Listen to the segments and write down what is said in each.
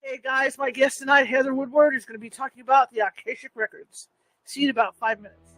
Hey guys, my guest tonight, Heather Woodward, is going to be talking about the Akashic Records. See you in about 5 minutes.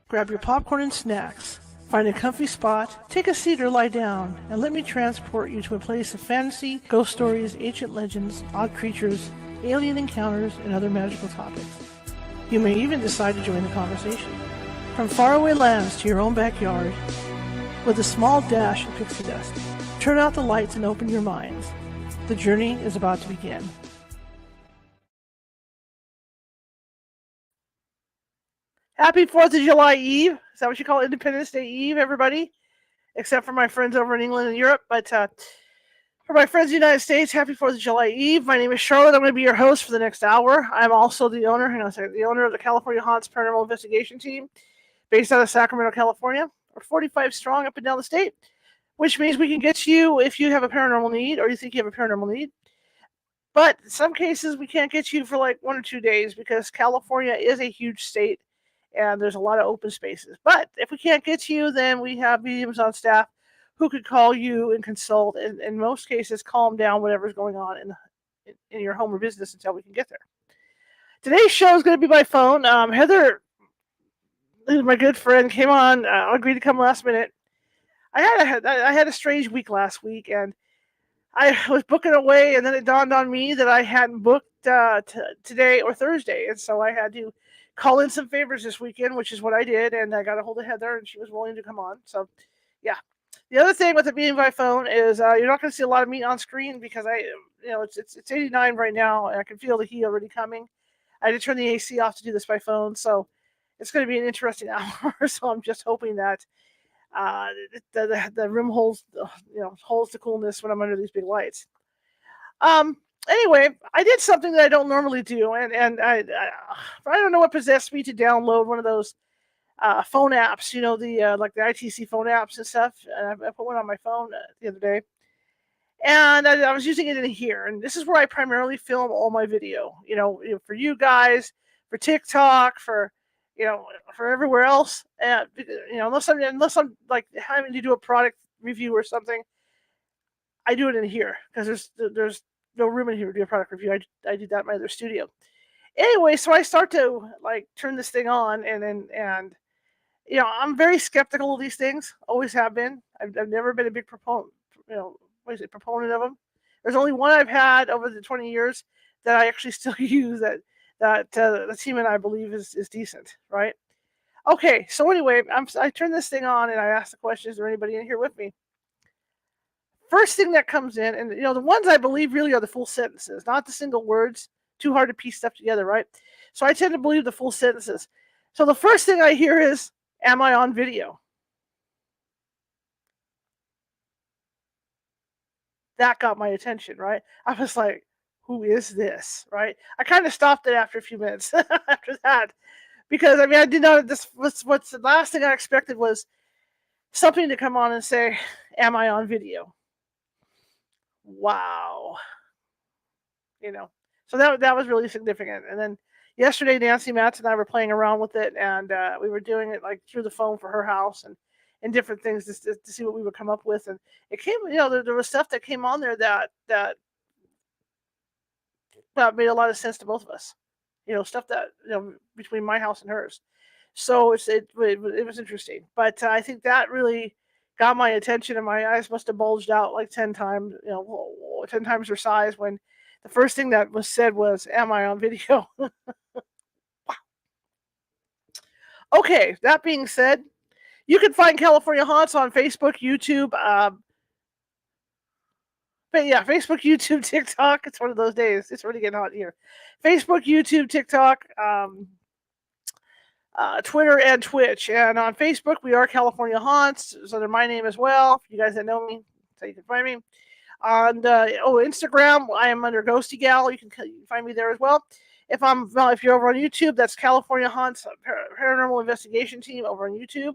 Grab your popcorn and snacks. Find a comfy spot, take a seat or lie down, and let me transport you to a place of fantasy, ghost stories, ancient legends, odd creatures, alien encounters, and other magical topics. You may even decide to join the conversation. From faraway lands to your own backyard, with a small dash of pixie dust. turn out the lights and open your minds. The journey is about to begin. Happy 4th of July Eve. Is that what you call Independence Day Eve, everybody? Except for my friends over in England and Europe. But for my friends in the United States, happy 4th of July Eve. My name is Charlotte. I'm going to be your host for the next hour. I'm also the owner of the California Haunts Paranormal Investigation Team based out of Sacramento, California. We're 45 strong up and down the state, which means we can get you if you have a paranormal need or you think you have a paranormal need. But in some cases, we can't get you for like 1 or 2 days because California is a huge state and there's a lot of open spaces. But if we can't get you, then we have mediums on staff who could call you and consult, and in most cases, calm down whatever's going on in your home or business until we can get there. Today's show is going to be by phone. Heather, my good friend, came on, agreed to come last minute. I had a strange week last week, and I was booking away, and then it dawned on me that I hadn't booked today or Thursday, and so I had to call in some favors this weekend, which is what I did, and I got a hold of Heather, and she was willing to come on. So, yeah. The other thing with it being by phone is you're not going to see a lot of me on screen because it's 89 right now, and I can feel the heat already coming. I had to turn the AC off to do this by phone, so it's going to be an interesting hour. So I'm just hoping that the room holds the coolness when I'm under these big lights. Anyway, I did something that I don't normally do, and I don't know what possessed me to download one of those phone apps, like the ITC phone apps and stuff. And I put one on my phone the other day, and I was using it in here. And this is where I primarily film all my video. For you guys, for TikTok, for everywhere else. Unless I'm like having to do a product review or something, I do it in here because there's no room in here to do a product review. I do that in my other studio. Anyway, so I start to like turn this thing on, and I'm very skeptical of these things. Always have been. I've never been a big proponent. Proponent of them. There's only one I've had over the 20 years that I actually still use that the team and I believe is decent, right? Okay, so anyway, I turn this thing on and I ask the question: is there anybody in here with me? First thing that comes in, and the ones I believe really are the full sentences, not the single words. Too hard to piece stuff together, right? So I tend to believe the full sentences. So the first thing I hear is, "Am I on video?" That got my attention, right? I was like, "Who is this?" Right? I kind of stopped it after a few minutes after that, because I did not. What's the last thing I expected was something to come on and say, "Am I on video?" Wow. So that was really significant. And then yesterday, Nancy Matz and I were playing around with it, and we were doing it like through the phone for her house and different things to see what we would come up with. And it came, there was stuff that came on there that made a lot of sense to both of us. Stuff that between my house and hers. So it was interesting, but I think that really got my attention, and my eyes must have bulged out like 10 times, 10 times their size when the first thing that was said was, "Am I on video?" Wow. Okay, that being said, you can find California Haunts on Facebook, YouTube, Facebook, YouTube, TikTok. It's one of those days. It's really getting hot here. Facebook, YouTube, TikTok, Twitter, and Twitch. And on Facebook, we are California Haunts. So they're my name as well. You guys that know me, that's how you can find me. On Instagram, I am under Ghosty Gal. You can find me there as well. If you're over on YouTube, that's California Haunts Paranormal Investigation Team over on YouTube.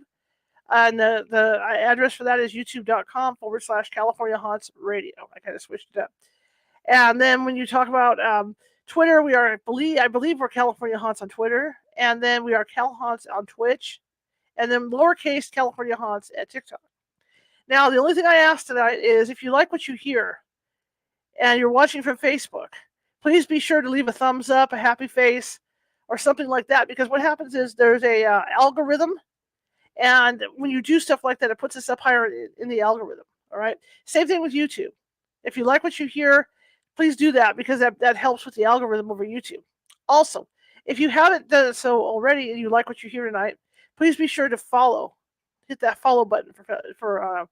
And the address for that is youtube.com/California Haunts Radio. I kind of switched it up. And then when you talk about Twitter, I believe we're California Haunts on Twitter. And then we are Cal Haunts on Twitch. And then lowercase California Haunts at TikTok. Now, the only thing I ask tonight is if you like what you hear and you're watching from Facebook, please be sure to leave a thumbs up, a happy face, or something like that. Because what happens is there's a algorithm. And when you do stuff like that, it puts us up higher in the algorithm. All right. Same thing with YouTube. If you like what you hear, please do that because that helps with the algorithm over YouTube. Also, if you haven't done so already and you like what you hear tonight, please be sure to follow. Hit that follow button for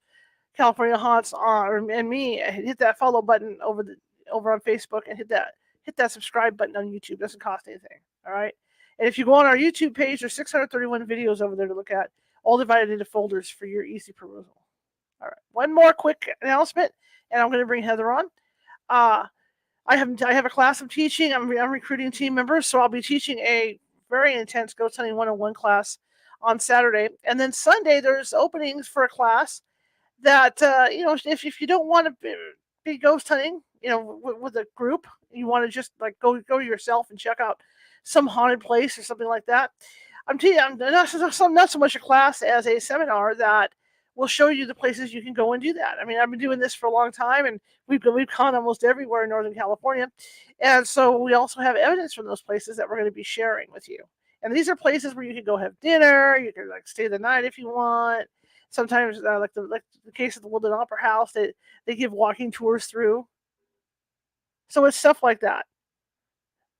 California Haunts and me, hit that follow button over on Facebook and hit that subscribe button on YouTube. It doesn't cost anything. All right. And if you go on our YouTube page, there's 631 videos over there to look at, all divided into folders for your easy perusal. All right. One more quick announcement, and I'm going to bring Heather on. I have a class I'm teaching. I'm recruiting team members, so I'll be teaching a very intense Ghost Hunting 101 class on Saturday, and then Sunday there's openings for a class that if you don't want to be ghost hunting, with a group, you want to just like go yourself and check out some haunted place or something like that. I'm not so much a class as a seminar that will show you the places you can go and do that. I mean, I've been doing this for a long time, and we've gone almost everywhere in Northern California, and so we also have evidence from those places that we're going to be sharing with you. And these are places where you can go have dinner, you can like stay the night if you want. Sometimes, like the case of the Woodland Opera House, they give walking tours through. So it's stuff like that.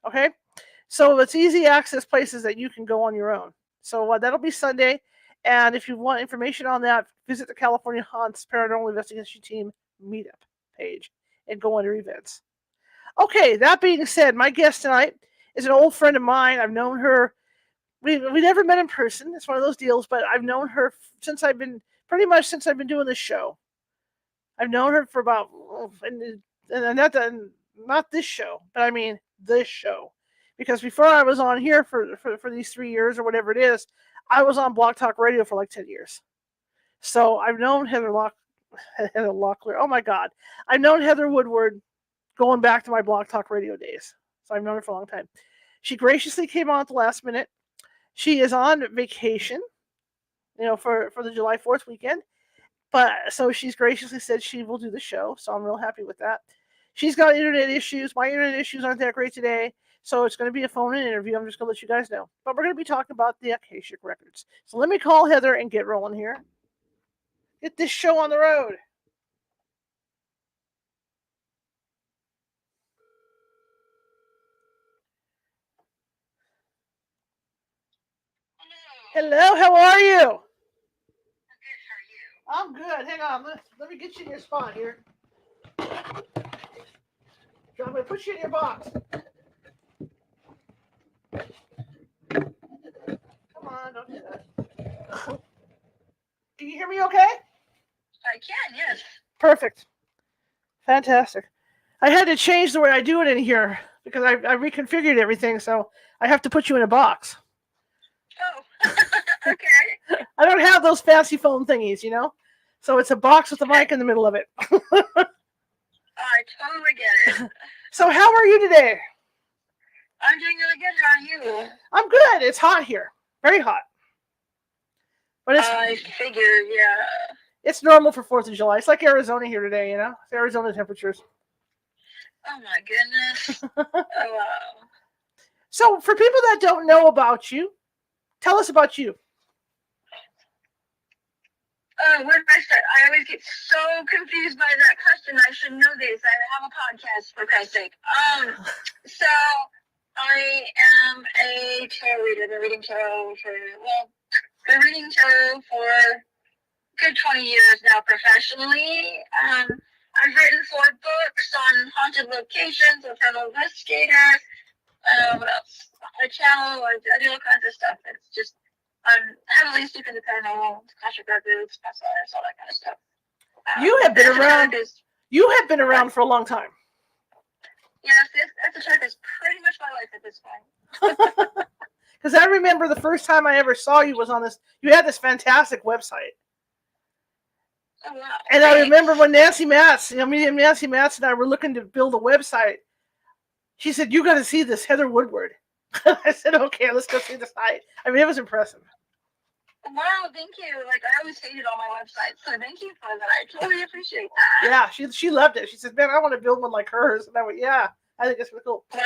Okay, so it's easy access places that you can go on your own. So that'll be Sunday, and if you want information on that, visit the California Haunts Paranormal Investigation Team meetup page and go under events. Okay, that being said, my guest tonight is an old friend of mine. I've known her. We never met in person. It's one of those deals, but I've known her since I've been doing this show. I've known her for about, and not this show, but I mean this show, because before I was on here for these 3 years or whatever it is, I was on Blog Talk Radio for like 10 years. So I've known Heather Locklear. Oh my God, I've known Heather Woodward going back to my Blog Talk Radio days. So I've known her for a long time. She graciously came on at the last minute. She is on vacation, for the July 4th weekend. But so she's graciously said she will do the show. So I'm real happy with that. She's got internet issues. My internet issues aren't that great today. So it's going to be a phone-in interview. I'm just going to let you guys know. But we're going to be talking about the Akashic Records. So let me call Heather and get rolling here. Get this show on the road. Hello, how are you? I'm good. Hang on. Let me get you in your spot here. I'm going to put you in your box. Come on, don't do that. Can you hear me okay? I can, yes. Perfect. Fantastic. I had to change the way I do it in here because I reconfigured everything, so I have to put you in a box. Oh, okay. I don't have those fancy phone thingies, So it's a box with a mic in the middle of it. I totally get it. So how are you today? I'm doing really good. How are you? I'm good. It's hot here. Very hot. But I figure, yeah. It's normal for 4th of July. It's like Arizona here today, It's Arizona temperatures. Oh my goodness. Oh wow. So for people that don't know about you, tell us about you. Where do I start? I always get so confused by that question. I should know this. I have a podcast, for Christ's sake. So I am a tarot reader. I've been reading tarot for a good 20 years now professionally. I've written 4 books on haunted locations, a paranormal investigator. What else? I channel, I do all kinds of stuff. It's just, I'm heavily steeped in the paranormal, Akashic Records, bestsellers, all that kind of stuff. You have been around. You have been around for a long time. Yes, esoteric is pretty much my life at this point. Because I remember the first time I ever saw you was on this. You had this fantastic website. Oh, wow. And I remember when Nancy Matz, me and Nancy Matz and I were looking to build a website. She said, "You got to see this, Heather Woodward." I said, "Okay, let's go see the site." I mean, it was impressive. Wow, thank you. Like, I always hated all my websites, so thank you for that. I totally appreciate that. Yeah, she loved it. She said, "Man, I want to build one like hers." And I went, "Yeah, I think it's really cool." Wow.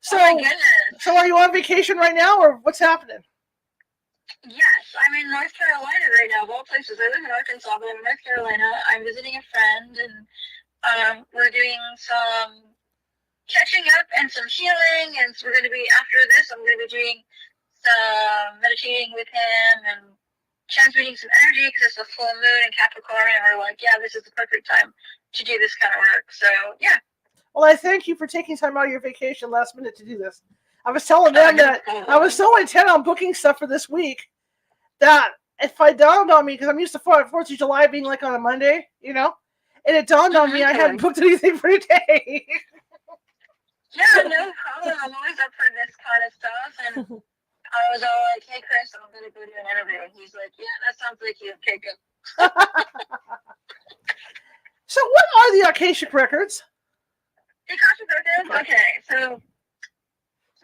So, oh my goodness. So are you on vacation right now, or what's happening? Yes, I'm in North Carolina right now, of all places. I live in Arkansas, but I'm in North Carolina. I'm visiting a friend, and we're doing some catching up and some healing, and so we're going to be, after this, I'm going to be doing some meditating with him and transmitting some energy because it's a full moon in Capricorn, and we're like, yeah, this is the perfect time to do this kind of work. So, yeah. Well, I thank you for taking time out of your vacation last minute to do this. I was telling them that I was so intent on booking stuff for this week that if I dawned on me, because I'm used to 4th of July being like on a Monday, you know, and it dawned on me I hadn't booked anything for today. Yeah, no problem. I'm always up for this kind of stuff. And I was all like, hey, Chris, I'm going to go do an interview. And he's like, yeah, that sounds like you. Okay, good. So what are the Akashic Records? The Akashic Records? Okay, so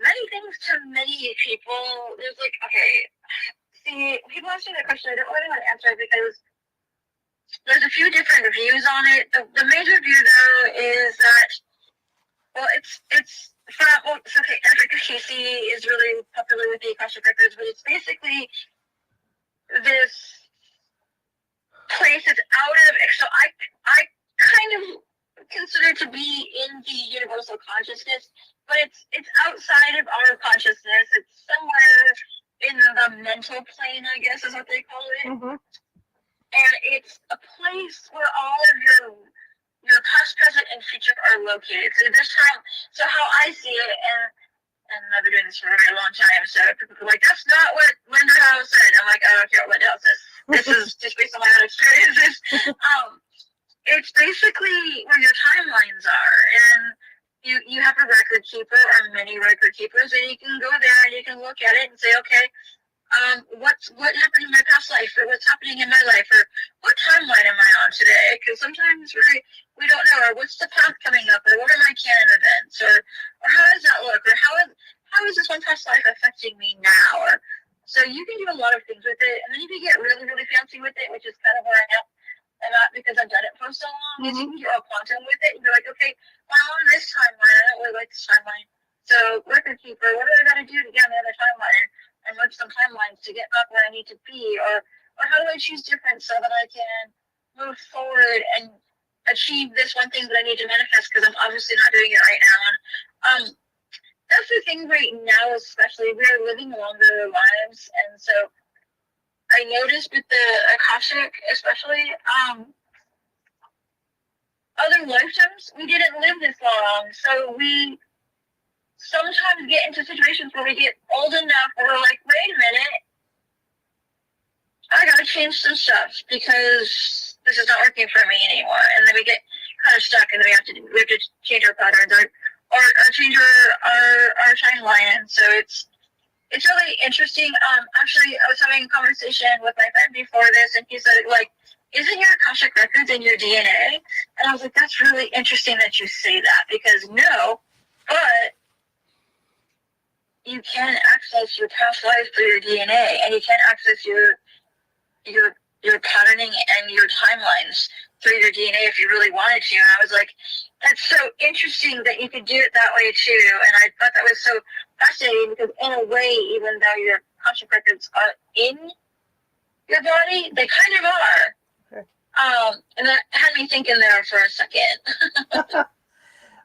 many things to many people. There's like, okay, see, people ask me that question. I don't really want to answer it because there's a few different views on it. The major view, though, is that, well, it's okay, Efficacy is really popular with the Akashic Records, but it's basically this place that's out of, so I kind of consider to be in the universal consciousness, but it's outside of our consciousness. It's somewhere in the mental plane, I guess is what they call it. Mm-hmm. And it's a place where all of your past, present, and future are located. So how I see it, and I've been doing this for a very long time, so people are like, that's not what Linda Howe said. I'm like, I don't care what Linda Howe says. This is just based on my own experiences. It's basically where your timelines are, and you have a record keeper or many record keepers, and you can go there and you can look at it and say, okay, what happened in my past life, or what's happening in my life, or what timeline am I on today? Because sometimes we don't know, or what's the path coming up, or what are my canon events, or how does that look, or how is this one past life affecting me now? Or so you can do a lot of things with it, and then you can get really, really fancy with it, which is kind of where I am. And not because I've done it for so long, is you can get all quantum with it, and you're like, okay, I'm on this timeline, I don't really like this timeline. So record keeper, what do I got to do to get on the other timeline? And look some timelines to get back where I need to be, or how do I choose different so that I can move forward and achieve this one thing that I need to manifest, because I'm obviously not doing it right now. And that's the thing right now, especially we're living longer lives, and so I noticed with the Akashic, especially other lifetimes, we didn't live this long, so we sometimes get into situations where we get old enough where we're like, wait a minute, I gotta change some stuff because this is not working for me anymore. And then we get kind of stuck, and then we have to change our patterns or change our timeline. And so it's really interesting. Actually, I was having a conversation with my friend before this, and he said, like, isn't your Akashic Records in your DNA? And I was like, that's really interesting that you say that, because no, but you can access your past lives through your DNA, and you can access your patterning and your timelines through your DNA if you really wanted to. And I was like, that's so interesting that you could do it that way too. And I thought that was so fascinating, because in a way, even though your Akashic Records are in your body, they kind of are. Okay. And that had me thinking there for a second.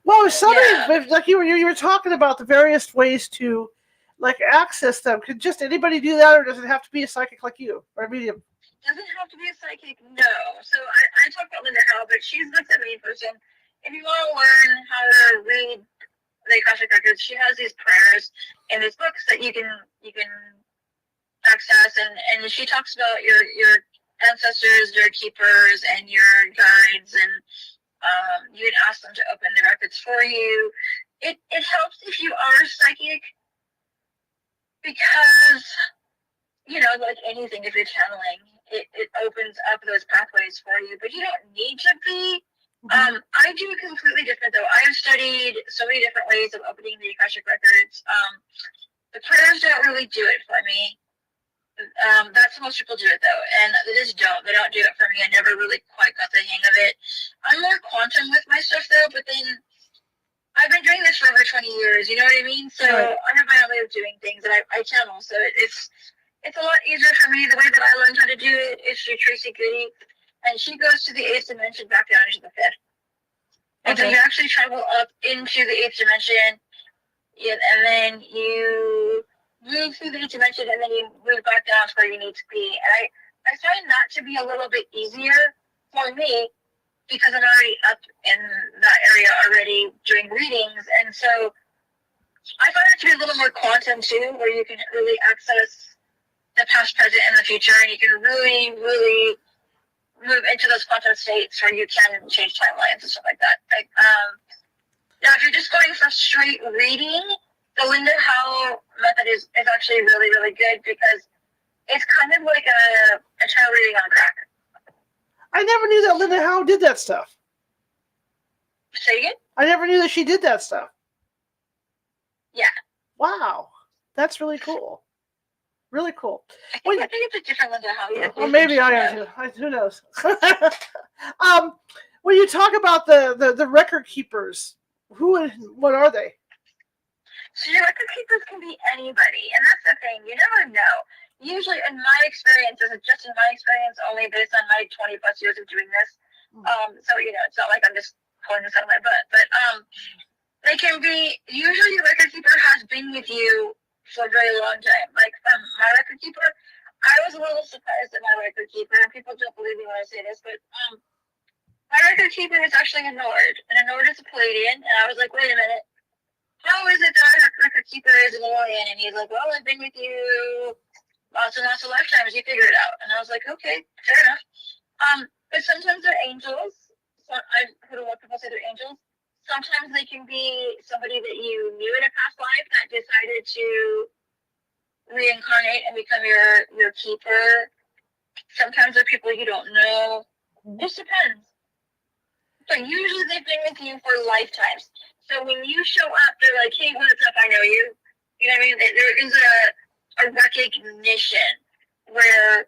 Well, if somebody, like you were talking about the various ways to, like, access them. Could just anybody do that, or does it have to be a psychic like you, or a medium? Doesn't have to be a psychic, no. So I talked about Linda Howe, but she's the main person. If you want to learn how to read the Akashic Records, she has these prayers and these books that you can access, and she talks about your ancestors, your keepers, and your guides, and you can ask them to open the records for you. It helps if you are psychic, because, you know, like anything, if you're channeling, it opens up those pathways for you, but you don't need to be. Mm-hmm. I do it completely different, though. I've studied so many different ways of opening the Akashic Records. The prayers don't really do it for me. That's how most people do it, though, and they just don't. They don't do it for me. I never really quite got the hang of it. I'm more quantum with my stuff, though, but then I've been doing this for over 20 years, you know what I mean? So right. I have my own way of doing things, and I channel, so it's a lot easier for me. The way that I learned how to do it is through Tracy Goody, and she goes to the 8th dimension back down into the 5th. And so you actually travel up into the 8th dimension, and then you move through the 8th dimension, and then you move back down to where you need to be. And I find that to be a little bit easier for me because I'm already up in that area already doing readings. And so I find it to be a little more quantum too, where you can really access the past, present, and the future, and you can really, really move into those quantum states where you can change timelines and stuff like that. Now, if you're just going for straight reading, the Linda Howe method is actually really, really good because it's kind of like a tarot reading on crack. I never knew that Linda Howe did that stuff. Say again? I never knew that she did that stuff. Yeah. Wow. That's really cool. Really cool. I think it's a different Linda Howe. Well, maybe I am too. Who knows? When you talk about the record keepers, who and what are they? So your record keepers can be anybody, and that's the thing. You never know. Usually, in my experience, just in my experience, only based on my 20 plus years of doing this. So it's not like I'm just pulling this out of my butt, but they can be. Usually, your record keeper has been with you for a very long time. Like my record keeper, I was a little surprised at my record keeper, and people don't believe me when I say this, but my record keeper is actually a Nord, and a Nord is a Pleiadean, and I was like, wait a minute. How is it that our record keeper is an alien? And he's like, well, I've been with you lots and lots of lifetimes. You figure it out. And I was like, okay, fair enough. But sometimes they're angels. So I've heard a lot of people say they're angels. Sometimes they can be somebody that you knew in a past life that decided to reincarnate and become your keeper. Sometimes they're people you don't know. It just depends. But usually they've been with you for lifetimes. So when you show up, they're like, hey, what's up? I know you. You know what I mean? There is a recognition where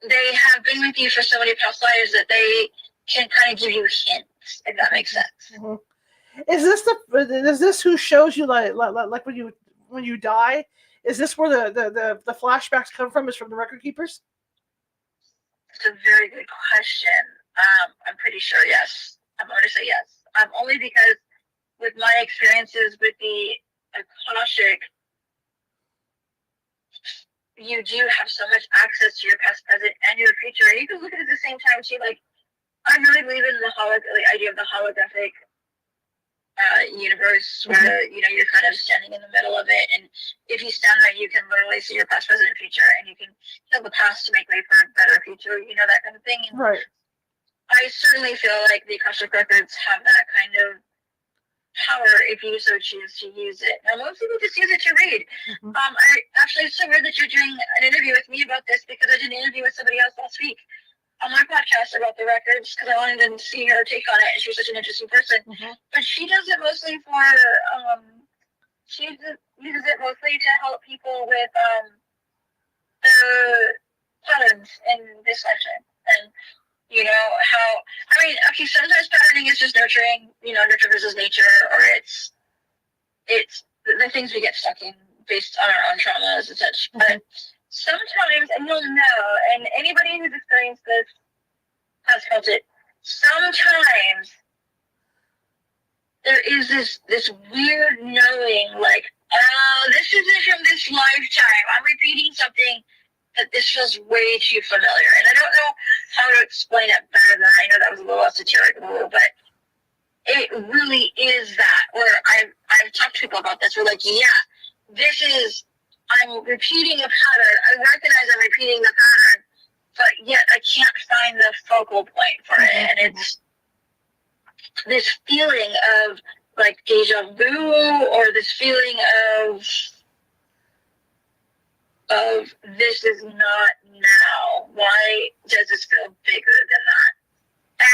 they have been with you for so many past lives that they can kind of give you hints, if that makes sense. Mm-hmm. Is this who shows you like when you die? Is this where the flashbacks come from? Is from the record keepers? It's a very good question. I'm pretty sure yes. I'm going to say yes. Only because with my experiences with the Akashic, you do have so much access to your past, present, and your future. And you can look at it at the same time too. Like, I really believe in the idea of the holographic universe where, you're kind of standing in the middle of it. And if you stand there, you can literally see your past, present, and future. And you can kill the past to make way for a better future, that kind of thing. And right. I certainly feel like the Akashic Records have that kind of power if you so choose to use it. Now, most people just use it to read. Mm-hmm. It's so weird that you're doing an interview with me about this because I did an interview with somebody else last week on my podcast about the records because I wanted to see her take on it, and she was such an interesting person. Mm-hmm. But she does it mostly for, she uses it mostly to help people with the patterns in this lifetime. And sometimes patterning is just nurturing, nurture versus nature, or it's the things we get stuck in based on our own traumas and such. Mm-hmm. But sometimes, and you'll know, and anybody who's experienced this has felt it, sometimes there is this weird knowing, like, oh, this isn't from this lifetime. I'm repeating something that this feels way too familiar. And I don't know how to explain it better than I know that was a little esoteric, but it really is that, where I've talked to people about this. We're like, yeah, I'm repeating a pattern. I recognize I'm repeating the pattern, but yet I can't find the focal point for it. And it's this feeling of like deja vu, or this feeling of this is not now. Why does this feel bigger than that?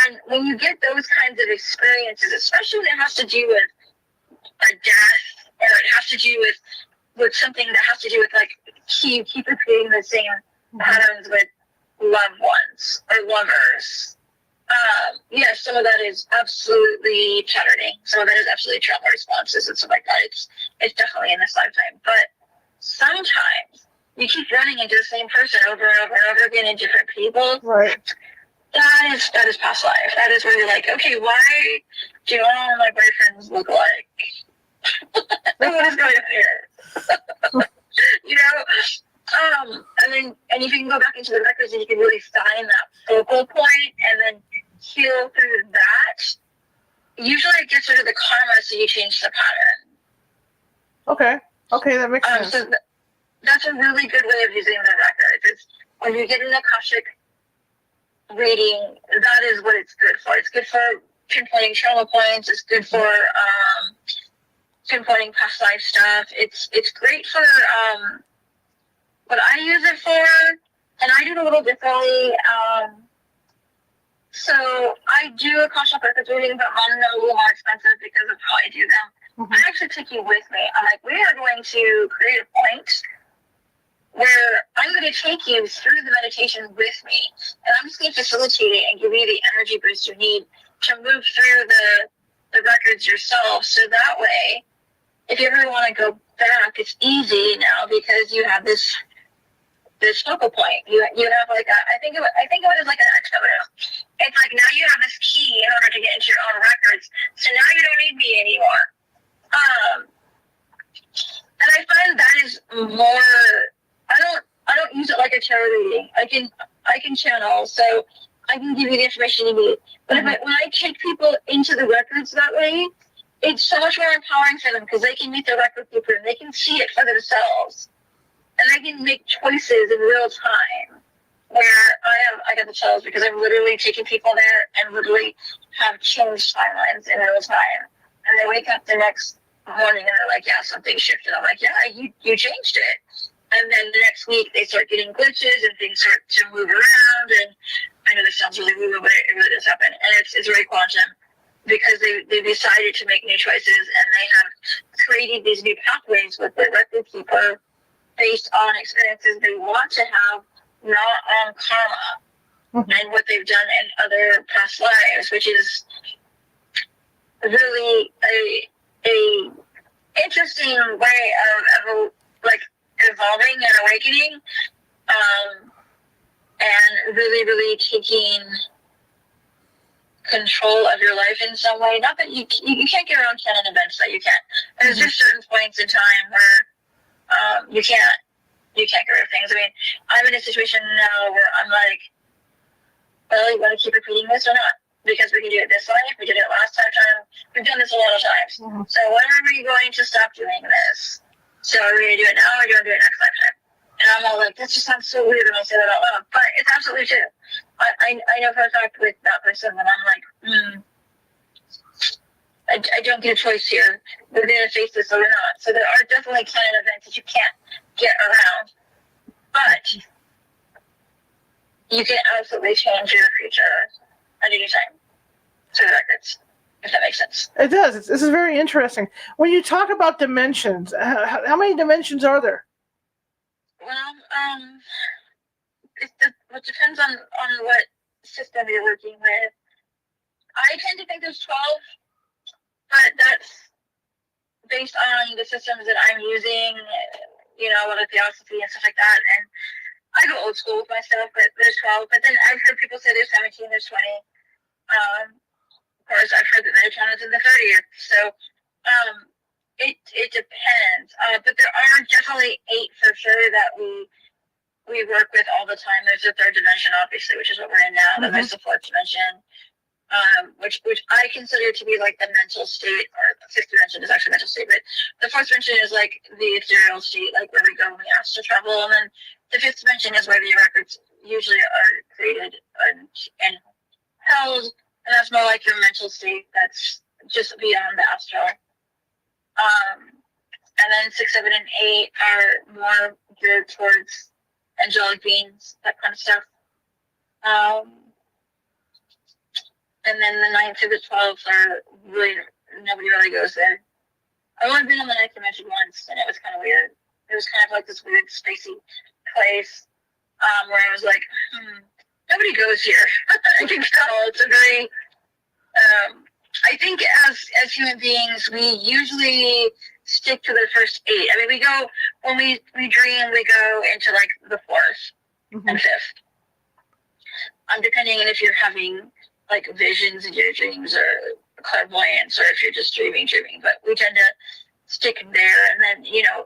And when you get those kinds of experiences, especially when it has to do with a death, or it has to do with something that has to do with, like, you keep repeating the same patterns with loved ones or lovers. Yes, some of that is absolutely patterning. Some of that is absolutely trauma responses and stuff like that. It's definitely in this lifetime. But sometimes you keep running into the same person over and over and over again in different people. Right. That is past life. That is where you're like, okay, why do all my boyfriends look alike? What is going on here? And if you can go back into the records and you can really find that focal point and then heal through that, usually it gets rid of the karma, so you change the Okay. pattern. Okay, that makes sense. So that's a really good way of using the records. It's when you get an Akashic reading, that is what it's good for. It's good for pinpointing trauma points. It's good for pinpointing past life stuff. It's great for what I use it for, and I do it a little differently. So I do Akashic Records reading, but mine are a little more expensive because of how I do them. I actually take you with me. I'm like, we are going to create a point where I'm going to take you through the meditation with me, and I'm just going to facilitate it and give you the energy boost you need to move through the records yourself. So that way, if you ever want to go back, it's easy now because you have this focal point. You have like I think of it as like an antenna. It's like now you have this key in order to get into your own records. So now you don't need me anymore. And I find that is more. I don't use it like a tarot reading. I can channel, so I can give you the information you need. But when I take people into the records that way, it's so much more empowering for them because they can meet the record keeper and they can see it for themselves, and they can make choices in real time. Where I got the chills because I'm literally taking people there and literally have changed timelines in real time, and they wake up the next morning and they're like, yeah, something shifted. I'm like, yeah, you changed it. And then the next week they start getting glitches and things start to move around. And I know this sounds really weird, but it really does happen. And it's very quantum because they decided to make new choices and they have created these new pathways with their record keeper based on experiences they want to have, not on karma and what they've done in other past lives, which is really a interesting way of like evolving and awakening, and really taking control of your life in some way. Not that you can't get around canon events, that you can't. There's just certain points in time where you can't get rid of things. I mean, I'm in a situation now where I'm like, well, you want to keep repeating this or not? Because we can do it this life, we did it last time. We've done this a lot of times. So when are we going to stop doing this? So are we going to do it now or are we going to do it next lifetime? And I'm all like, that just sounds so weird when I say that out loud. But it's absolutely true. I know for a fact with that person that I'm like, I don't get a choice here. We're going to face this or we're not. So there are definitely canon events that you can't get around. But you can absolutely change your future at any time through the records, if that makes sense. It does. This is very interesting. When you talk about dimensions, how many dimensions are there? Well, it depends on what system you're working with. I tend to think there's 12, but that's based on the systems that I'm using, with theosophy and stuff like that. And I go old school with my stuff, but there's 12. But then I've heard people say there's 17, there's 20. Of course, I've heard that Metatron is in the 30th. So it depends. But there are definitely 8 for sure that we work with all the time. There's a 3rd dimension, obviously, which is what we're in now. Then there's the 4th dimension, which I consider to be like the mental state, or the 5th dimension is actually mental state, but the 4th dimension is like the ethereal state, like where we go when we ask to travel. And then the 5th dimension is where the records usually are created and held. And that's more like your mental state that's just beyond the astral. And then 6, 7, and 8 are more geared towards angelic beings, that kind of stuff. And then the 9th through the 12th are really, nobody really goes there. I've only been on the 9th dimension once, and it was kind of weird. It was kind of like this weird spacey place where I was like, nobody goes here. I can tell it's a very, I think as human beings, we usually stick to the first 8. I mean, we go, when we dream, we go into like the 4th and 5th. Depending on if you're having like visions in your dreams or clairvoyance, or if you're just dreaming. But we tend to stick there, and then,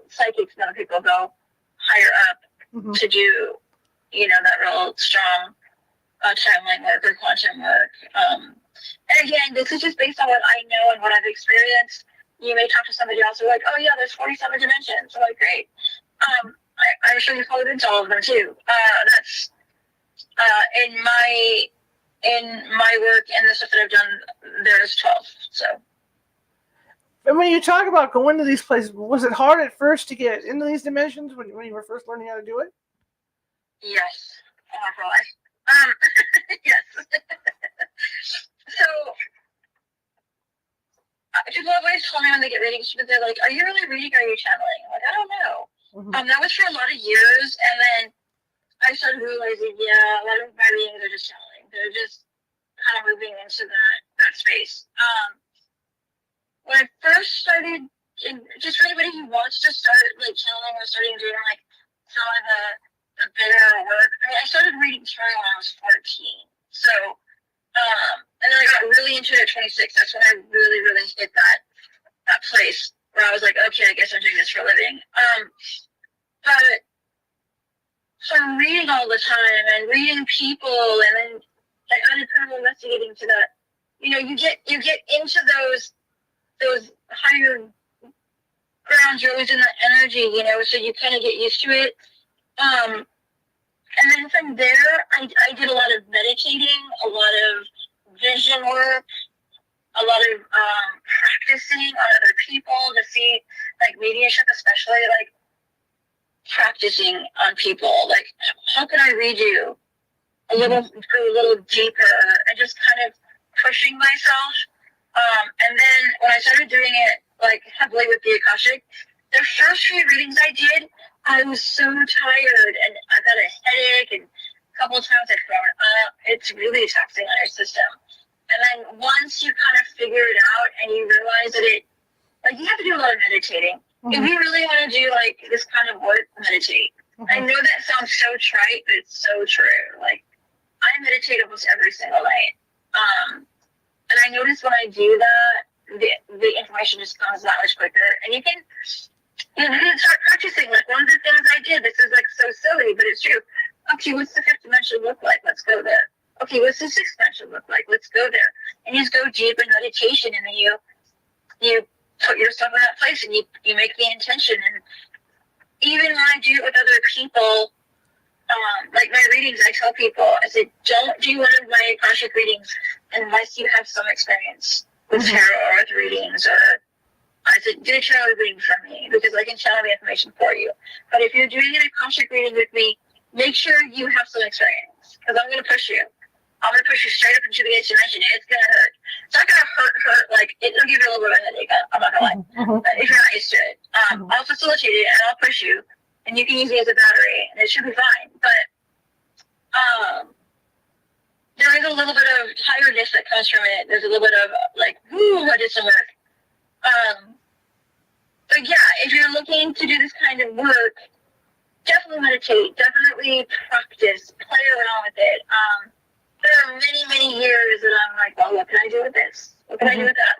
psychics and other people go higher up. to do, that real strong timeline work or quantum work. And again, this is just based on what I know and what I've experienced. You may talk to somebody else who's like, oh yeah, there's 47 dimensions. I'm like, great. I'm sure you've probably been to all of them too. That's in my work and the stuff that I've done, there's 12. So. And when you talk about going to these places, was it hard at first to get into these dimensions when you were first learning how to do it? Yes. Oh my gosh. Yes. So, people always told me when they get readings, they're like, are you really reading or are you channeling? I'm like, I don't know. That was for a lot of years, and then I started realizing, a lot of my readings are just channeling. They're just kind of moving into that space. When I first started, just for anybody who wants to start channeling or starting doing some of the bigger work, I started reading tarot when I was 14. So, and then I got really into it at 26. That's when I really, really hit that place where I was like, okay, I guess I'm doing this for a living. But from reading all the time and reading people, and then I added paranormal investigating to that, you get into those higher grounds. You're always in that energy, so you kind of get used to it. And then from there, I did a lot of meditating, a lot of vision work, a lot of practicing on other people to see, mediumship, especially, practicing on people. How can I read you? Go a little deeper, and just kind of pushing myself. And then when I started doing it, heavily with the Akashic, the first few readings I did, I was so tired, and I got a headache, and a couple of times I'd thrown up. It's really taxing on your system. And then once you kind of figure it out and you realize that you have to do a lot of meditating. If you really want to do this kind of work, meditate. I know that sounds so trite, but it's so true. I meditate almost every single night. And I notice when I do that, the information just comes that much quicker. And you can start practicing. One of the things I did, this is so silly, but it's true. Okay, what's the fifth dimension look like? Let's go there. Okay, what's the sixth dimension look like? Let's go there. And you just go deep in meditation, and then you put yourself in that place, and you make the intention. And even when I do it with other people, my readings, I tell people, I said, don't do one of my Akashic readings unless you have some experience with tarot or with readings, or I said, do a tarot reading for me, because I can channel the information for you. But if you're doing an Akashic reading with me, make sure you have some experience, because I'm going to push you. I'm going to push you straight up into the eighth dimension. It's going to hurt. It's not going to hurt. It'll give you a little bit of a headache. I'm not going to lie. If you're not used to it. I'll facilitate it, and I'll push you, and you can use me as a battery, and it should be fine. But there is a little bit of tiredness that comes from it. There's a little bit of, I did some work. But yeah, if you're looking to do this kind of work, definitely meditate, definitely practice, play around with it. There are many, many years that I'm like, well, what can I do with this? What can I do with that?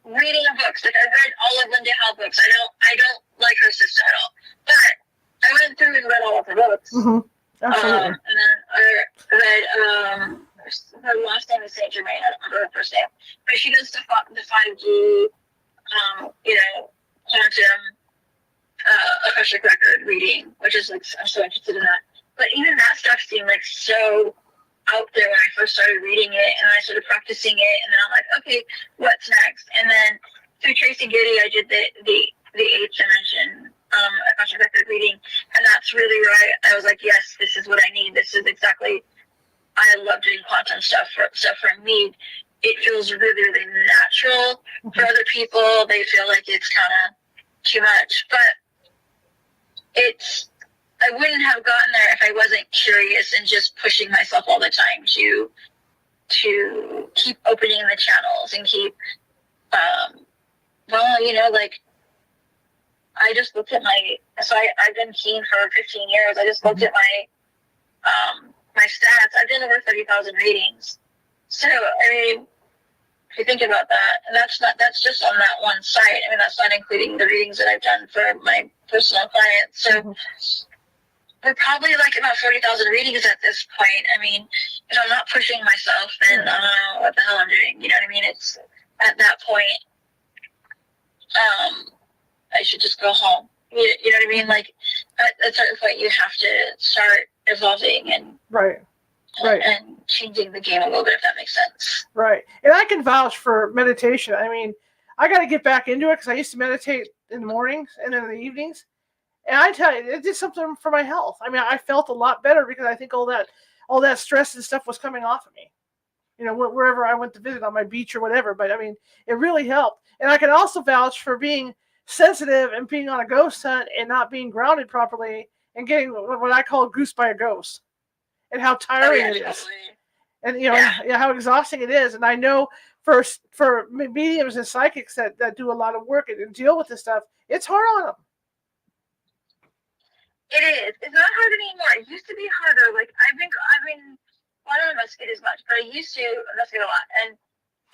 Reading books. I read all of Linda Howe books. I don't like her system at all. But I went through and read all of her books. Absolutely. And then I read, her last name is Saint Germain. I don't remember her first name. But she does stuff on the 5G, quantum, Akashic record reading, which is I'm so interested in that. But even that stuff seemed so out there when I first started reading it, and I started practicing it, and then I'm like, okay, what's next? And then through Tracy Giddy, I did the eighth dimension Akashic record reading, and that's really where I was like, yes, this is what I need. This is exactly. I love doing quantum stuff. So for me, it feels really, really natural. For other people, they feel like it's kind of too much, but I wouldn't have gotten there if I wasn't curious and just pushing myself all the time to keep opening the channels and keep, I just looked at I've been keen for 15 years. I just looked at my stats. I've done over 30,000 readings. So, if you think about that, and that's just on that one site. That's not including the readings that I've done for my personal clients. So, we're probably like about 40,000 readings at this point. I mean, if I'm not pushing myself, then I don't know what the hell I'm doing. You know what I mean? It's at that point, I should just go home. You know what I mean? Like at a certain point, you have to start evolving and right. and changing the game a little bit, if that makes sense. Right. And I can vouch for meditation. I mean, I got to get back into it because I used to meditate in the mornings and then in the evenings. And I tell you, it did something for my health. I mean, I felt a lot better because I think all that stress and stuff was coming off of me. You know, wherever I went to visit on my beach or whatever. But I mean, it really helped. And I can also vouch for being sensitive and being on a ghost hunt and not being grounded properly and getting what I call goose by a ghost. And how tiring it is, and how exhausting it is. And I know for mediums and psychics that do a lot of work and deal with this stuff, it's hard on them. It is. It's not hard anymore. It used to be harder. Like I don't investigate as much, but I used to investigate a lot. And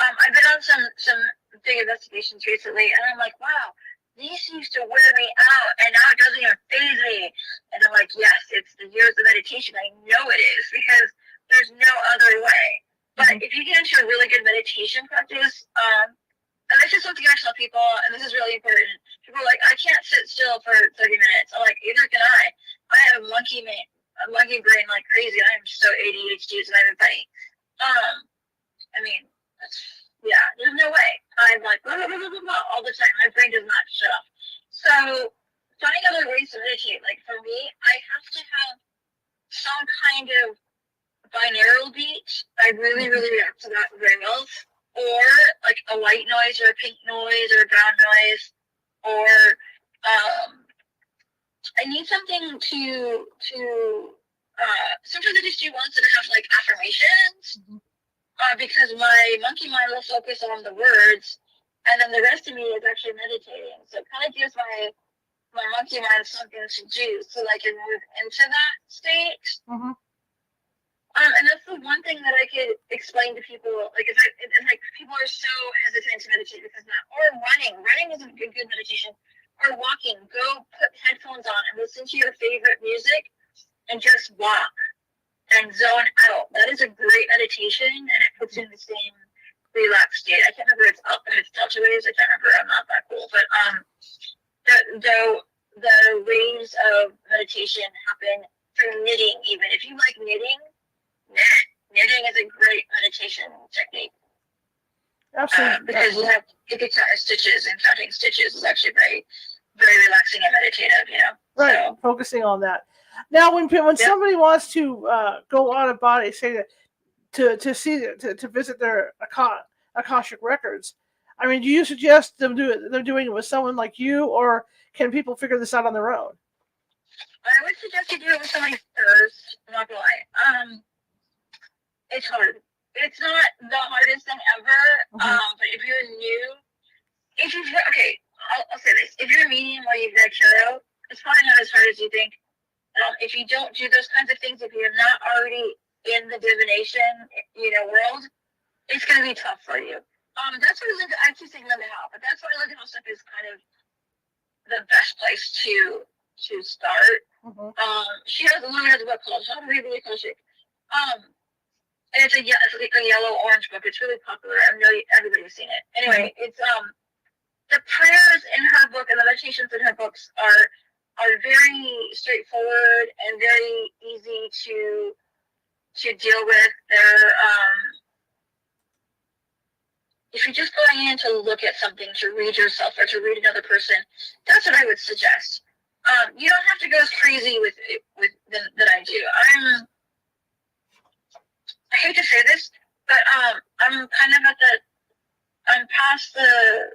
I've been on some big investigations recently, and I'm like, wow. These used to wear me out, and now it doesn't even faze me. And I'm like, yes, it's the years of meditation. I know it is, because there's no other way. But if you get into a really good meditation practice, and this is something I tell people, and this is really important. People are like, I can't sit still for 30 minutes. I'm like, either can I. I have a monkey brain like crazy. I am so ADHD to everybody. I mean, yeah, there's no way. I'm like, blah, blah, blah, blah, blah, all the time. My brain does not shut off. So, finding other ways to meditate. Like, for me, I have to have some kind of binaural beat. I really, really react to that very well. Or, like, a white noise, or a pink noise, or a brown noise. Or, I need something to sometimes I just do ones that have, like, affirmations. Because my monkey mind will focus on the words, and then the rest of me is actually meditating. So it kind of gives my monkey mind something to do, so I can move into that state. And that's the one thing that I could explain to people. Like, like people are so hesitant to meditate because of that. Or running. Running is a good meditation. Or walking. Go put headphones on and listen to your favorite music and just walk. And zone out. That is a great meditation, and it puts you in the same relaxed state. I can't remember if it's delta waves. I can't remember. I'm not that cool, but the waves of meditation happen through knitting. Even if you like knitting, knitting is a great meditation technique. Absolutely, because you can count stitches, and counting stitches is actually very, very relaxing and meditative. You know, right? So, focusing on that. Now, when somebody wants to go out of body, say that to visit their Akashic Records, I mean, do you suggest them doing it with someone like you, or can people figure this out on their own? I would suggest you do it with somebody first. I'm not gonna lie. It's hard. It's not the hardest thing ever. But if you're new, I'll say this: if you're a medium or you've read tarot, it's probably not as hard as you think. If you don't do those kinds of things, if you're not already in the divination, world, it's going to be tough for you. That's why I keep saying Linda Howe, but that's why Linda Howe stuff is kind of the best place to start. She has a book called How to Read the Akashic. And it's a yellow-orange book. It's really popular. I know everybody's seen it. Anyway, it's the prayers in her book and the meditations in her books are very straightforward and very easy to deal with. They're if you're just going in to look at something, to read yourself or to read another person, that's what I would suggest. You don't have to go as crazy with that I do. I hate to say this, but I'm kind of I'm past the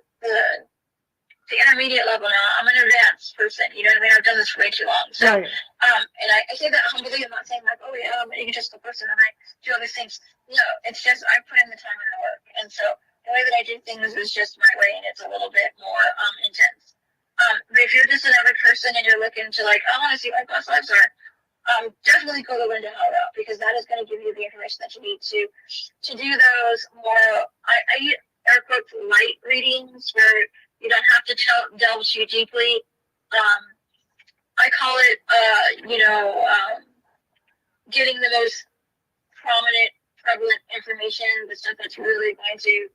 intermediate level now. I'm an advanced person. You know what I mean? I've done this for way too long. So, right. And I say that humbly. I'm not saying like, oh yeah, I'm an egotistical person and I do all these things. No, it's just I put in the time and the work. And so the way that I do things is just my way, and it's a little bit more intense. But if you're just another person and you're looking to like, I want to see what my past lives are, definitely go to Linda Howe route, because that is going to give you the information that you need to do those more. I air quotes light readings where you don't have to delve too deeply. I call it, getting the most prominent, prevalent information, the stuff that's really going to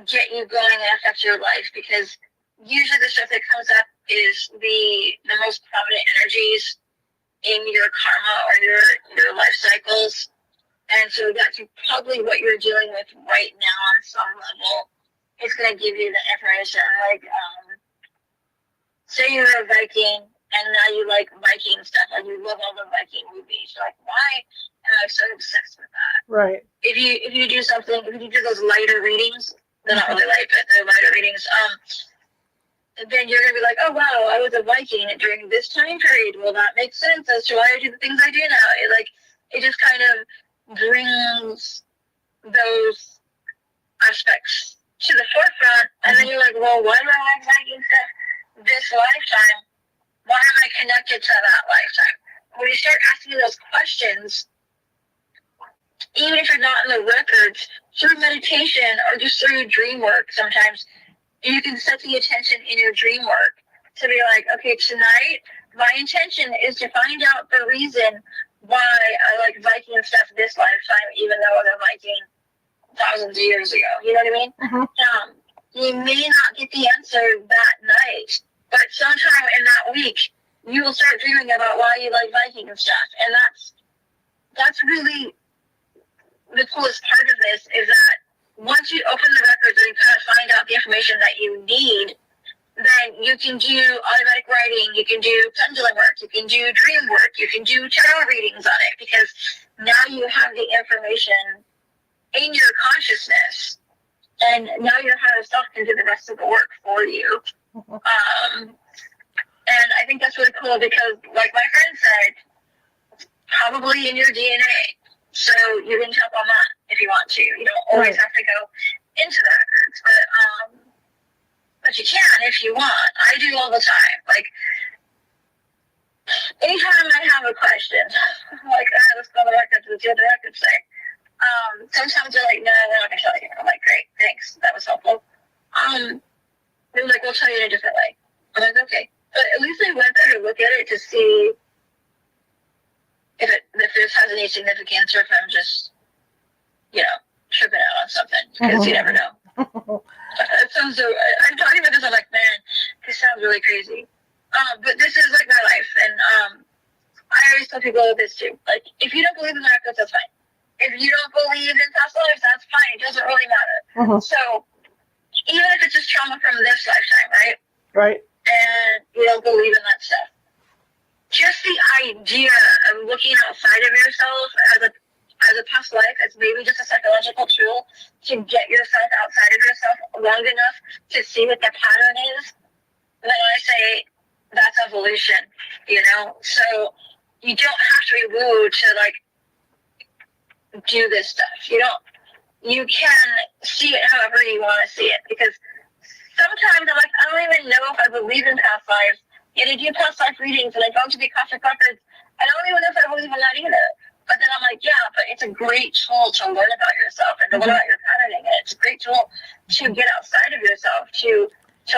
get you going and affect your life, because usually the stuff that comes up is the most prominent energies in your karma or your life cycles. And so that's probably what you're dealing with right now on some level. It's going to give you the information. Like, say you're a Viking and now you like Viking stuff, and you love all the Viking movies. You're like, why am I so obsessed with that? Right. If you do something, if you do those lighter readings, they're not really light, but they're lighter readings, then you're going to be like, oh, wow, I was a Viking during this time period. Well, that makes sense as to why I do the things I do now. It just kind of brings those aspects to the forefront, and then you're like, well, why do I like Viking stuff this lifetime? Why am I connected to that lifetime? When you start asking those questions, even if you're not in the records, through meditation or just through dream work, sometimes you can set the attention in your dream work to be like, okay, tonight my intention is to find out the reason why I like Viking stuff this lifetime, even though they're Viking thousands of years ago. You know what I mean? Mm-hmm. You may not get the answer that night, but sometime in that week, you will start dreaming about why you like Viking stuff. And that's really the coolest part of this, is that once you open the records and you kind of find out the information that you need, then you can do automatic writing, you can do pendulum work, you can do dream work, you can do tarot readings on it, because now you have the information in your consciousness, and now your higher self can do the rest of the work for you. And I think that's really cool, because, like my friend said, it's probably in your DNA. So you can tap on that if you want to. You don't always have to go into the records, but you can if you want. I do all the time. Like, anytime I have a question, I'm like, let's go to the records. Let's see what the records say. Sometimes they're like, no, we're not gonna tell you. I'm like, great, thanks, that was helpful. They're like, we'll tell you in a different way. I'm like, okay, but at least I went there to look at it to see if this has any significance, or if I'm just, tripping out on something, because you never know. It sounds so. I'm talking about this. I'm like, man, this sounds really crazy. But this is like my life, and I always tell people this too. Like, if you don't believe in miracles, that's fine. If you don't believe in past lives, that's fine. It doesn't really matter. So, even if it's just trauma from this lifetime, right? Right. And you don't believe in that stuff, just the idea of looking outside of yourself as a past life, as maybe just a psychological tool to get yourself outside of yourself long enough to see what the pattern is, then I say that's evolution, So you don't have to be woo to like do this stuff. You can see it however you want to see it, because sometimes I'm like, I don't even know if I believe in past lives. Yet I do past life readings, and I go to the Akashic Records. I don't even know if I believe in that either. But then I'm like, yeah, but it's a great tool to learn about yourself and to learn about your patterning. And it's a great tool to get outside of yourself, to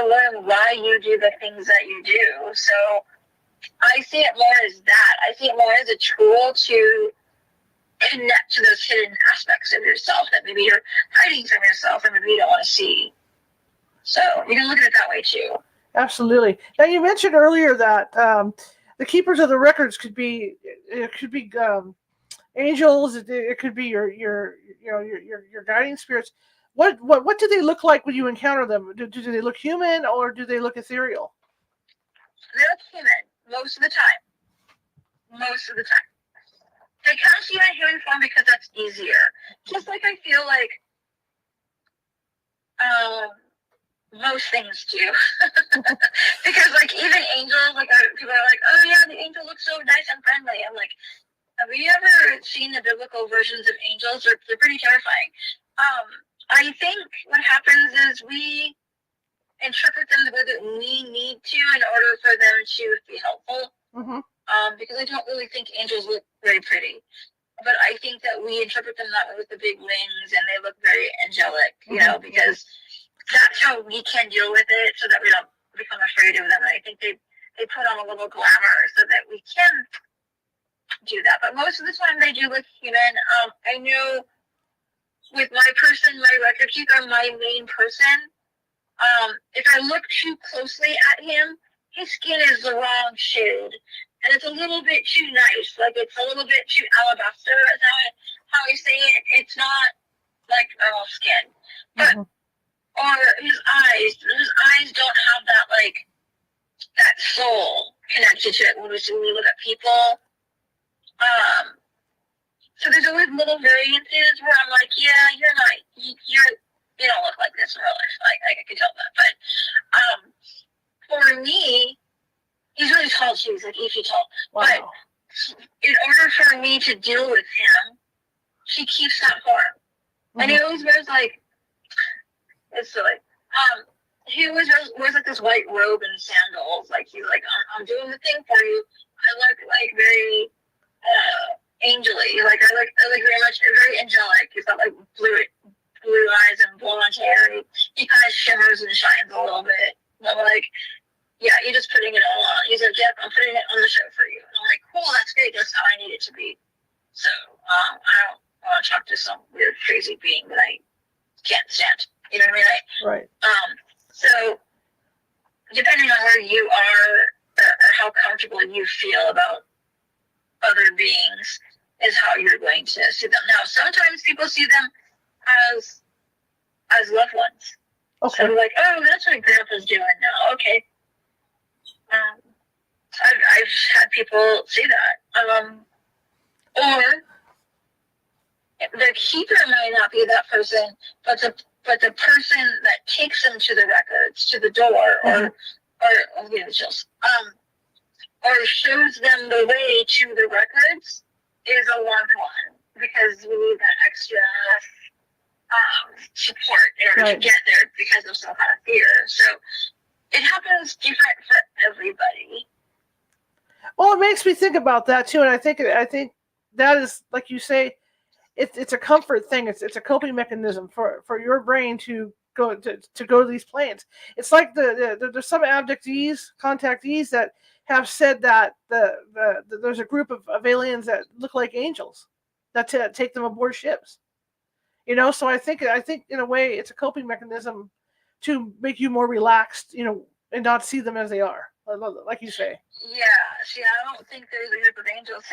learn why you do the things that you do. So I see it more as that. I see it more as a tool to connect to those hidden aspects of yourself that maybe you're hiding from yourself, or maybe you don't want to see. So you can look at it that way too. Absolutely. Now, you mentioned earlier that the keepers of the records could be angels. It could be your guiding spirits. What do they look like when you encounter them? Do they look human, or do they look ethereal? They look human most of the time. Most of the time. They come to you in human form because that's easier. Just like I feel like most things do. Because like even angels, like people are like, oh yeah, the angel looks so nice and friendly. I'm like, have you ever seen the biblical versions of angels? They're pretty terrifying. I think what happens is we interpret them the way that we need to in order for them to be helpful. Because I don't really think angels look very pretty. But I think that we interpret them that way with the big wings, and they look very angelic, because that's how we can deal with it, so that we don't become afraid of them. And I think they they put on a little glamour so that we can do that. But most of the time they do look human. I know with my person, my record keeper, my main person, if I look too closely at him, his skin is the wrong shade. And it's a little bit too nice. Like, it's a little bit too alabaster, is how I say it. It's not like normal skin. But, or his eyes don't have that, like, that soul connected to it when we look at people. So there's always little variances where I'm like, yeah, you're not, you don't look like this in real life. Like, I can tell that. But for me, he's really tall too. He's like 8 feet tall. Wow. But in order for me to deal with him, she keeps that form. And he always wears like, it's silly. He always wears like this white robe and sandals. Like, he's like, I'm doing the thing for you. I look like very angel-y. Like, I look very much very angelic. He's got like blue eyes and blonde hair. He kind of shimmers and shines a little bit. And I'm like, yeah, you're just putting it all on. He's like, yep, I'm putting it on the show for you. And I'm like, cool, that's great. That's how I need it to be. So I don't want to talk to some weird, crazy being that I can't stand. You know what I mean? Right. So depending on where you are or how comfortable you feel about other beings is how you're going to see them. Now, sometimes people see them as loved ones. Okay. So they're like, oh, that's what Grandpa's doing now. Okay. I've had people say that. Or the keeper might not be that person, but the person that takes them to the records, to the door, or chills, or shows them the way to the records is a loved one, because we need that extra support in order to get there because of some kind of fear. So it happens different for everybody. Well, it makes me think about that too, and I think that is, like you say, it's a comfort thing. It's a coping mechanism for your brain to go to these planes. It's like there's some contactees that have said that there's a group of aliens that look like angels that take them aboard ships. So I think in a way it's a coping mechanism to make you more relaxed, and not see them as they are, like you say. Yeah, see, I don't think there's a group of angels.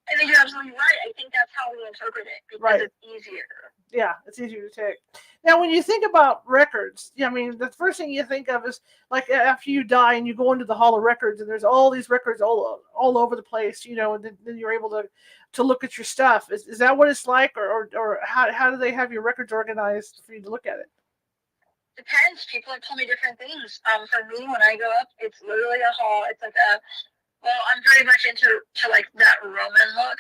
I think you're absolutely right. I think that's how we interpret it, because it's easier. Yeah, it's easier to take. Now, when you think about records, I mean, the first thing you think of is, like, after you die and you go into the Hall of Records, and there's all these records all over the place, and then you're able to look at your stuff. Is that what it's like, or how do they have your records organized for you to look at it? Depends. People have told me different things. For me, when I go up, it's literally a hall. It's like well, I'm very much into like that Roman look,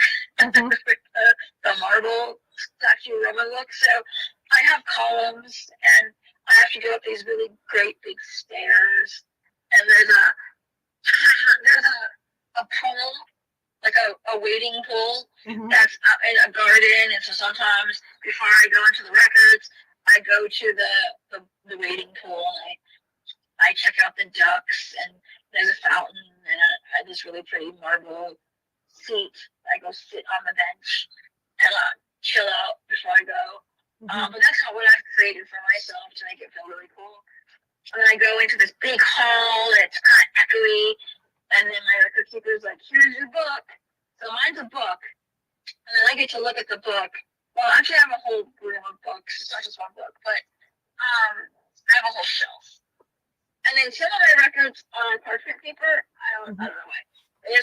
the marble statue Roman look. So I have columns, and I have to go up these really great big stairs. And there's a pool, like a waiting pool that's out in a garden. And so sometimes before I go into the records, I go to the waiting pool, and I check out the ducks, and there's a fountain, and I have this really pretty marble seat. I go sit on the bench and chill out before I go. But that's not what I've created for myself to make it feel really cool. And then I go into this big hall, and it's kind of echoey, and then my record keeper's like, here's your book. So mine's a book, and then I get to look at the book. Well, actually, I have a whole room of books. It's not just one book, but I have a whole shelf. And then some of my records on parchment paper, I don't know why. They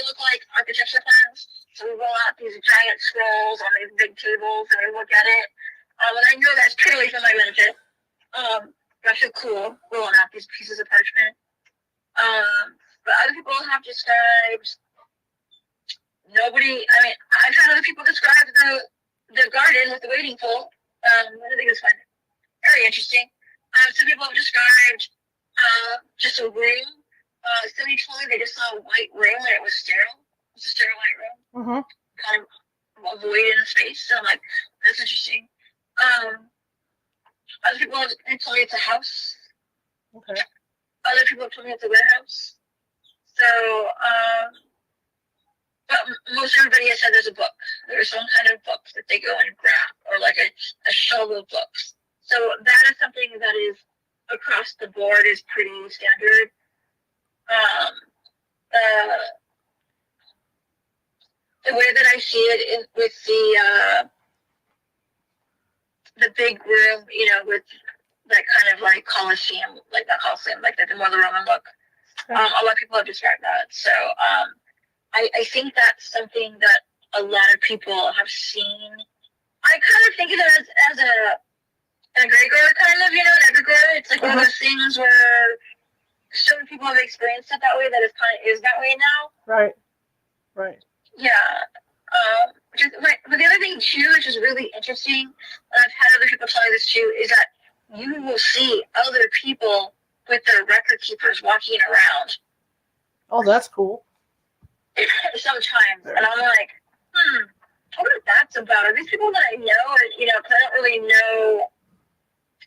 look like architecture plans. So we roll out these giant scrolls on these big tables, and we look at it. And I know that's purely for my benefit. I feel cool rolling out these pieces of parchment. But other people have described I've had other people describe the garden with the waiting pool. I think it's fun. Very interesting. Some people have described just a room. Somebody told me they just saw a white room and it was sterile. It was a sterile white room. Kind of void in space. So I'm like, that's interesting. Other people have told me it's a house. Okay. Other people told me it's a warehouse. So, but most everybody has said there's a book. There's some kind of book that they go and grab, or like a shelf of books. So that is something that is across the board is pretty standard. The way that I see it with the big room, you know, with that kind of like Colosseum, like not Colosseum, like the more the Roman look. A lot of people have described that. So I think that's something that a lot of people have seen. I kind of think of it as an egregor, kind of, you know, an egregor. It's like one of those things where certain people have experienced it that way, that it kind of is that way now. Right. Right. Yeah. But the other thing, too, which is really interesting, and I've had other people tell me this, too, is that you will see other people with their record keepers walking around. Oh, that's cool. Sometimes. And I'm like, I wonder what that's about. Are these people that I know? Or, you know, because I don't really know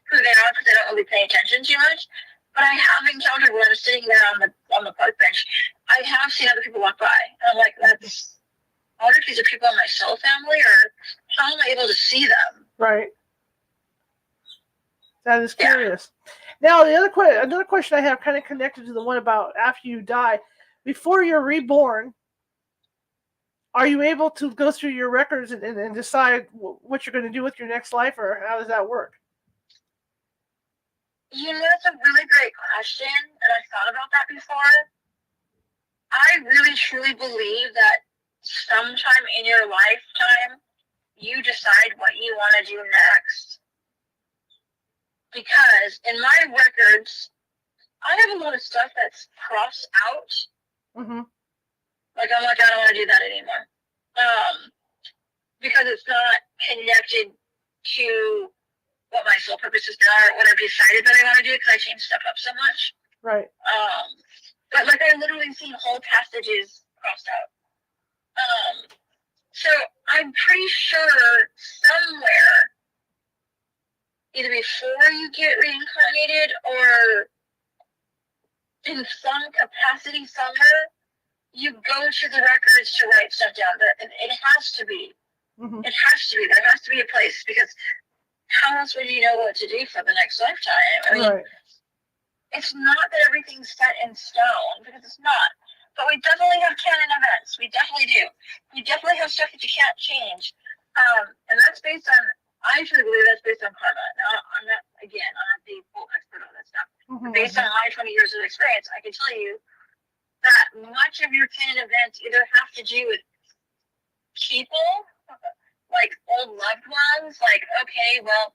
who they are because I don't really pay attention too much. But I have encountered when I'm sitting there on the park bench, I have seen other people walk by. And I'm like, I wonder if these are people in my soul family, or how am I able to see them? Right. That is curious. Now, another question I have, kind of connected to the one about after you die, before you're reborn, are you able to go through your records and decide what you're going to do with your next life, or how does that work? You know, it's a really great question, and I've thought about that before. I really, truly believe that sometime in your lifetime, you decide what you want to do next. Because in my records, I have a lot of stuff that's crossed out. Mm-hmm. Like, I'm like, I don't want to do that anymore. Because it's not connected to what my soul purposes are, what I've decided that I want to do, because I change stuff up so much. Right. But like, I literally seen whole passages crossed out. So I'm pretty sure somewhere, either before you get reincarnated or in some capacity somewhere, you go to the records to write stuff down. It has to be. Mm-hmm. It has to be. There has to be a place, because how else would you know what to do for the next lifetime? I mean, It's not that everything's set in stone, because it's not. But we definitely have canon events. We definitely do. We definitely have stuff that you can't change. And that's based on, I truly believe that's based on karma. Now, I'm not the full expert on this stuff. Mm-hmm. Based on my 20 years of experience, I can tell you that much of your canon events either have to do with people, like old loved ones, like, okay, well,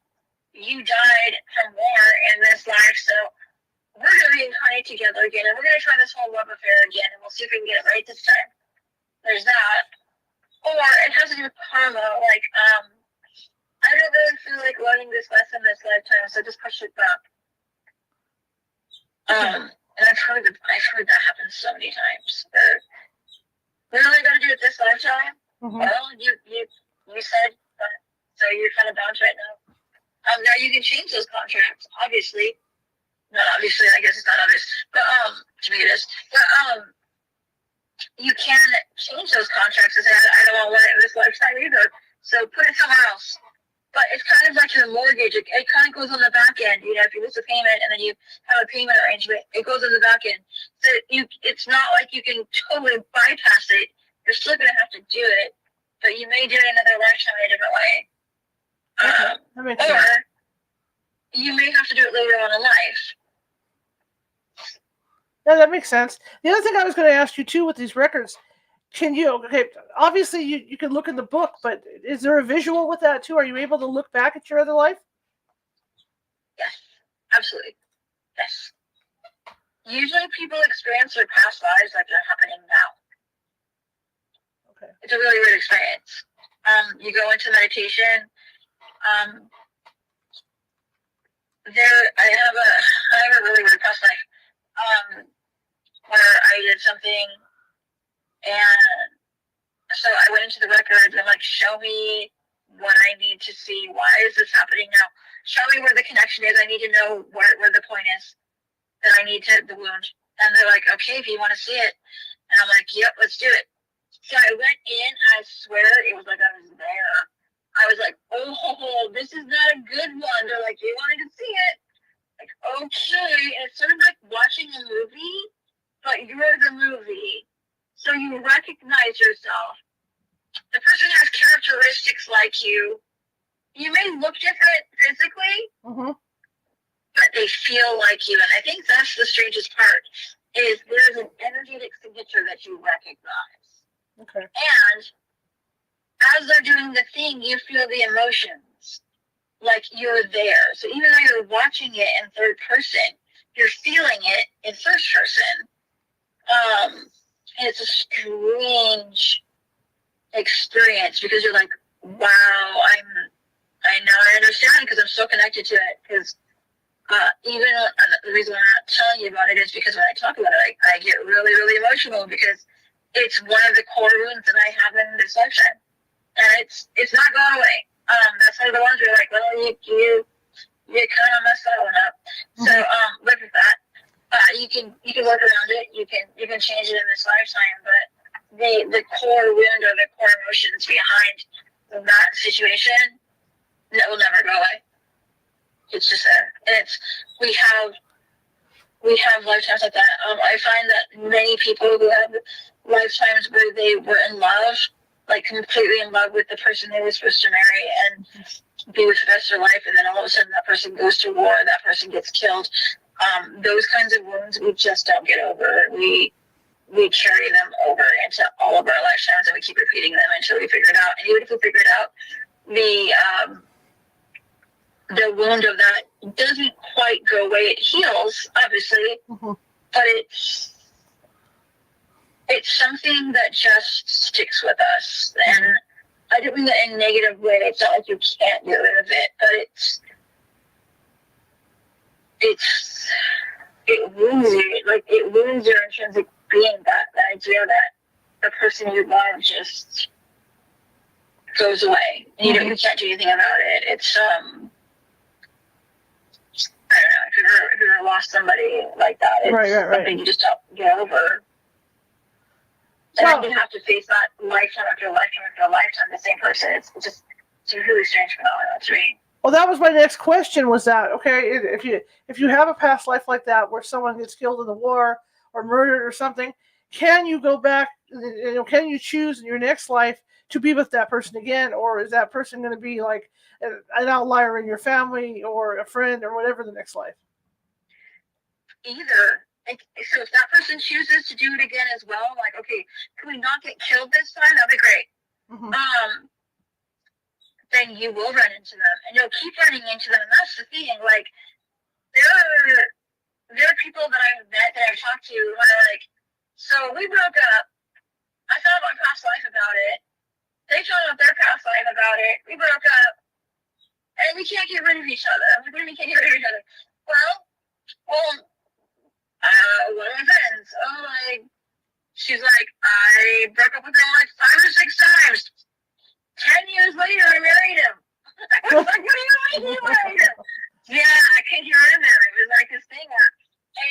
you died from war in this life, so we're going to reincarnate together again, and we're going to try this whole love affair again, and we'll see if we can get it right this time. There's that. Or it has to do with karma, like, I don't really feel like learning this lesson this lifetime, so just push it back. And I've heard that happen so many times. We really got to do it this lifetime. Mm-hmm. Well, you said that, so you're kind of bound right now. Now you can change those contracts, obviously. Not obviously, I guess it's not obvious, but to me it is. But you can change those contracts and say, I don't want to learn it this lifetime either. So put it somewhere else. But it's kind of like your mortgage. It kind of goes on the back end. You know, if you lose a payment and then you have a payment arrangement, it goes on the back end. So it's not like you can totally bypass it. You're still going to have to do it, but you may do it another lifetime in a different way. That makes sense. Or you may have to do it later on in life. Yeah, that makes sense. The other thing I was going to ask you too with these records, obviously you can look in the book, but is there a visual with that too? Are you able to look back at your other life? Yes, absolutely. Yes. Usually people experience their past lives like they're happening now. Okay. It's a really weird experience. You go into meditation. I have a really weird past life. Where I did something, and so I went into the records and I'm like, show me what I need to see. Why is this happening now? Show me where the connection is. I need to know where the point is. that I need to the wound. And they're like, okay, if you want to see it. And I'm like, yep, let's do it. So I went in, and I swear it was like I was there. I was like, oh, this is not a good one. They're like, you wanted to see it? Like, okay. And it's sort of like watching a movie, but you're the movie. So you recognize yourself. The person has characteristics like you. You may look different physically, but they feel like you. And I think that's the strangest part, is there's an energetic signature that you recognize. Okay. And as they're doing the thing, you feel the emotions. Like you're there. So even though you're watching it in third person, you're feeling it in first person. And it's a strange experience because you're like, wow, I now I understand because I'm so connected to it. Because even the reason I'm not telling you about it is because when I talk about it, I get really, really emotional because it's one of the core wounds that I have in this lifetime, and it's not going away. That's one of the ones where you're like, well, you kind of messed that one up. So live with that. You can work around it. You can change it in this lifetime, but the core wound or the core emotions behind that situation, that will never go away. It's just there. And we have lifetimes like that. I find that many people who have lifetimes where they were in love, like completely in love with the person they were supposed to marry and be with the rest of their life, and then all of a sudden that person goes to war, that person gets killed. Those kinds of wounds we just don't get over. We carry them over into all of our lifetimes, and we keep repeating them until we figure it out. And even if we figure it out, the wound of that doesn't quite go away. It heals, obviously, but it's something that just sticks with us. And I don't mean that in a negative way. It's not like you can't get rid of it, but it wounds you. Like, it wounds your intrinsic being, that idea that the person you love just goes away. And you can't do anything about it. It's I don't know, if you've ever lost somebody like that, it's something you just don't get over. And then you have to face that lifetime after lifetime after lifetime, the same person. It's a really strange phenomenon to me. Well, that was my next question, was that, okay, if you have a past life like that where someone gets killed in the war or murdered or something, can you go back, can you choose in your next life to be with that person again, or is that person going to be like an outlier in your family or a friend or whatever the next life? Either. So if that person chooses to do it again as well, like, okay, can we not get killed this time? That'd be great. Then you will run into them, and you'll keep running into them. And that's the thing. Like, there are people that I've met that I've talked to who are like, so we broke up. I thought about past life about it. They told about their past life about it. We broke up, and we can't get rid of each other. I'm like, what do you mean can't get rid of each other? Well, one of my friends, she's like, I broke up with him like 5 or 6 times. 10 years later, I married him. I was like, what do you mean you married him? Yeah, I can't get rid of him. It was like this thing where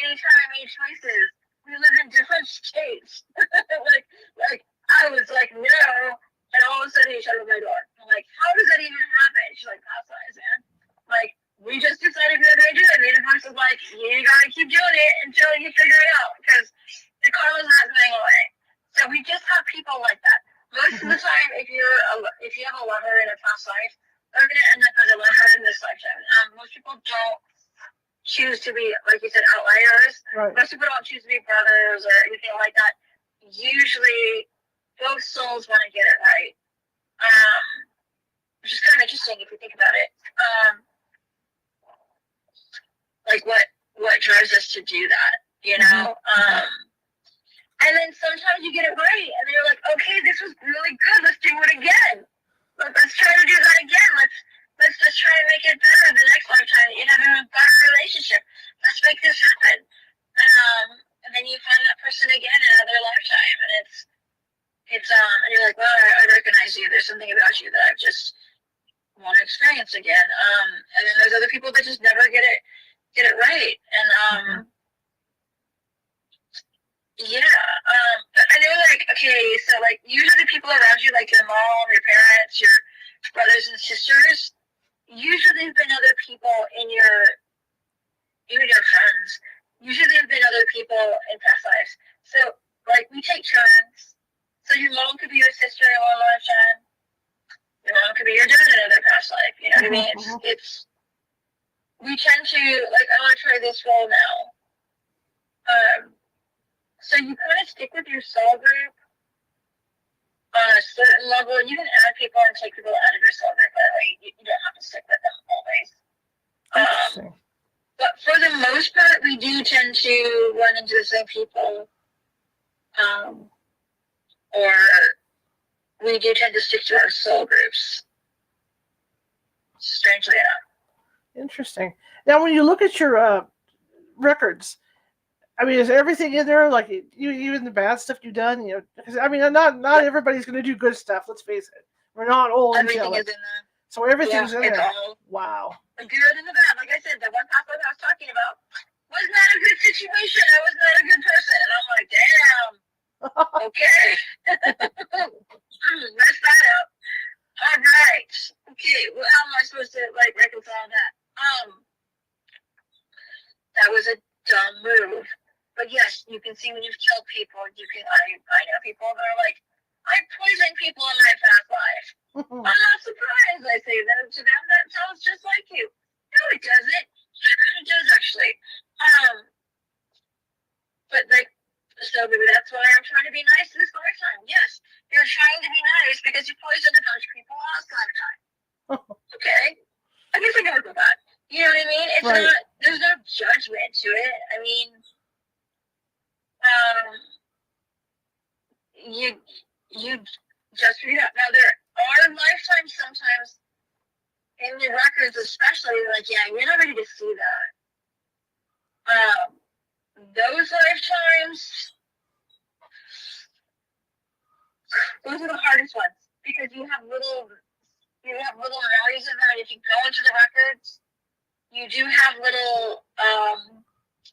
anytime I made choices, we lived in different states. like I was like, no, and all of a sudden he shut up my door. I'm like, how does that even happen? She's like, past lives, man. Like, we just decided we were going to do it. And the universe was like, you got to keep doing it until you figure it out, because the karma's not going away. So we just have people like that. Most of the time, if you have a lover in a past life, they're going to end up as a lover in this lifetime. Most people don't choose to be, like you said, outliers. Right. Most people don't choose to be brothers or anything like that. Usually, both souls want to get it right. Which is kind of interesting if you think about it. Like what drives us to do that, you know? And then sometimes you get it right, and then you're like, okay, this was really good. Let's do it again. Let's try to do that again. Let's just try to make it better the next lifetime. You have a better relationship. Let's make this happen. And then you find that person again in another lifetime, and it's and you're like, well, I recognize you. There's something about you that I just want to experience again. And then there's other people that just never get it right. And Yeah. I know, like, okay, so, like, usually the people around you, like your mom, your parents, your brothers and sisters, usually there've been other people in your, even your friends, usually there've been other people in past lives. So, like, we take turns. So your mom could be your sister in one lifetime. Your mom could be your dad in another past life. You know what I mean? It's we tend to, like, I want to try this role now. So you kind of stick with your soul group on a certain level. You can add people and take people out of your soul group, but like, you don't have to stick with them always. Interesting. But for the most part, we do tend to run into the same people, or we do tend to stick to our soul groups, strangely enough. Interesting. Now, when you look at your records, I mean, is everything in there, like even the bad stuff you've done? You know, because I mean, not everybody's going to do good stuff. Let's face it. We're not all Everything angelic, is in there. so everything's in it's there. All Wow. The good and the bad. Like I said, the one past life I was talking about was not a good situation. I was not a good person, and I'm like, damn. Okay. Mess that up. All right. Okay. Well, how am I supposed to like reconcile that? That was a dumb move. But yes, you can see when you've killed people. You can. I know people that are like, I poisoned people in my past life. I'm not surprised. I say that to them. That sounds just like you. No, it doesn't. It kind of does actually. But like. So maybe that's why I'm trying to be nice this lifetime. Yes, you're trying to be nice because you poisoned a bunch of people last lifetime. Okay, I guess I can work with that. You know what I mean? It's right. not. There's no judgment to it. I mean, you just figure out. Now there are lifetimes sometimes in the records, especially like you're not ready to see that. Those lifetimes. Those are the hardest ones because you have little memories of them. And if you go into the records, you do have little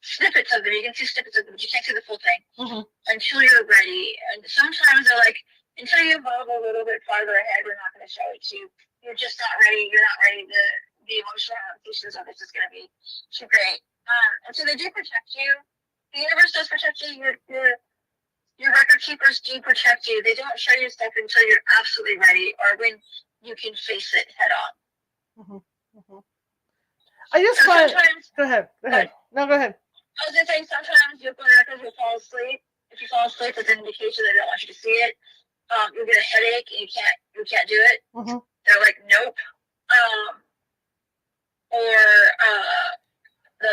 snippets of them. You can see snippets of them, but you can't see the full thing until you're ready. And sometimes they're like, until you evolve a little bit farther ahead, we're not going to show it to you. You're just not ready. You're not ready. The emotional ramifications of this is going to be too great. And so they do protect you. The universe does protect you. Your record keepers do protect you. They don't show you stuff until you're absolutely ready or when you can face it head on. I just find. Go ahead. No, go ahead. I was just saying sometimes you'll go records, you'll fall asleep. If you fall asleep, it's an indication they don't want you to see it. You'll get a headache and you can't do it. They're like, nope. Or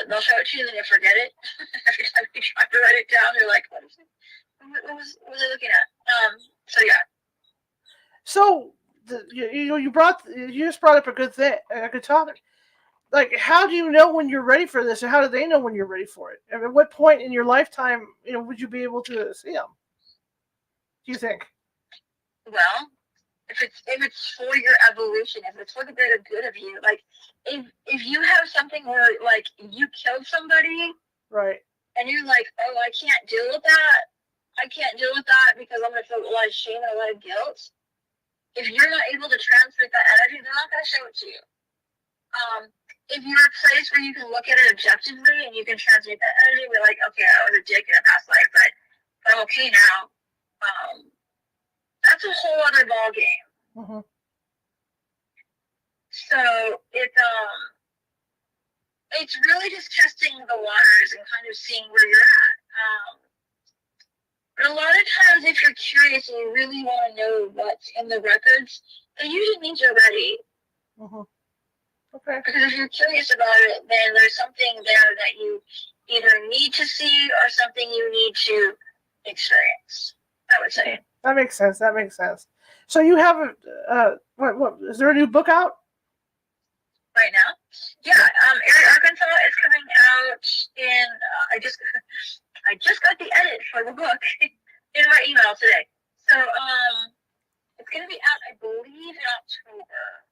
they'll show it to you and then you forget it. Every time you try to write it down, you're like, what was I looking at? So yeah. So you just brought up a good thing, a good topic. Like, how do you know when you're ready for this, and how do they know when you're ready for it? I mean, at what point in your lifetime, would you be able to see them? Do you think? Well, if it's for your evolution, if it's for the greater good of you, like if you have something where like you killed somebody, right, and you're like, oh, I can't deal with that because I'm gonna feel a lot of shame and a lot of guilt. If you're not able to transmit that energy, they're not gonna show it to you. If you're a place where you can look at it objectively and you can transmit that energy, be like, okay, I was a dick in a past life, but I'm okay now. That's a whole other ball game. So it's really just testing the waters and kind of seeing where you're at. But a lot of times, if you're curious and you really want to know what's in the records, it usually means you're ready. Okay. Because if you're curious about it, then there's something there that you either need to see or something you need to experience, I would say. That makes sense. So you have what is there a new book out? Right now? Yeah, Eerie, Arkansas is coming out in, I just got the edit for the book in my email today. So, it's going to be out, I believe, in October.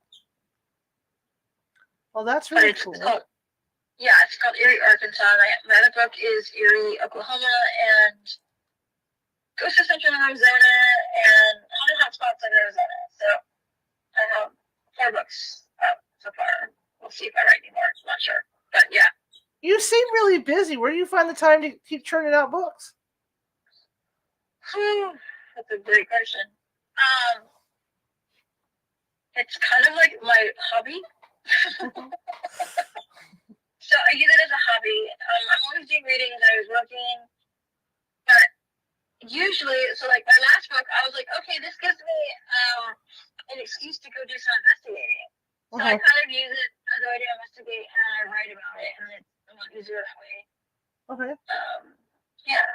Well, that's really cool. It's called Eerie, Arkansas. My other book is Eerie, Oklahoma, and close to Central Arizona, and 100 hotspots in Arizona. So I have 4 books out so far. We'll see if I write any more. I'm not sure. But yeah. You seem really busy. Where do you find the time to keep churning out books? That's a great question. It's kind of like my hobby. So I use it as a hobby. I'm always doing readings. I was working, but usually, so like my last book, I was like, okay, this gives me an excuse to go do some investigating. So I kind of use it as a way to investigate, and I write about it, and it's a lot easier that way. Okay. Yeah.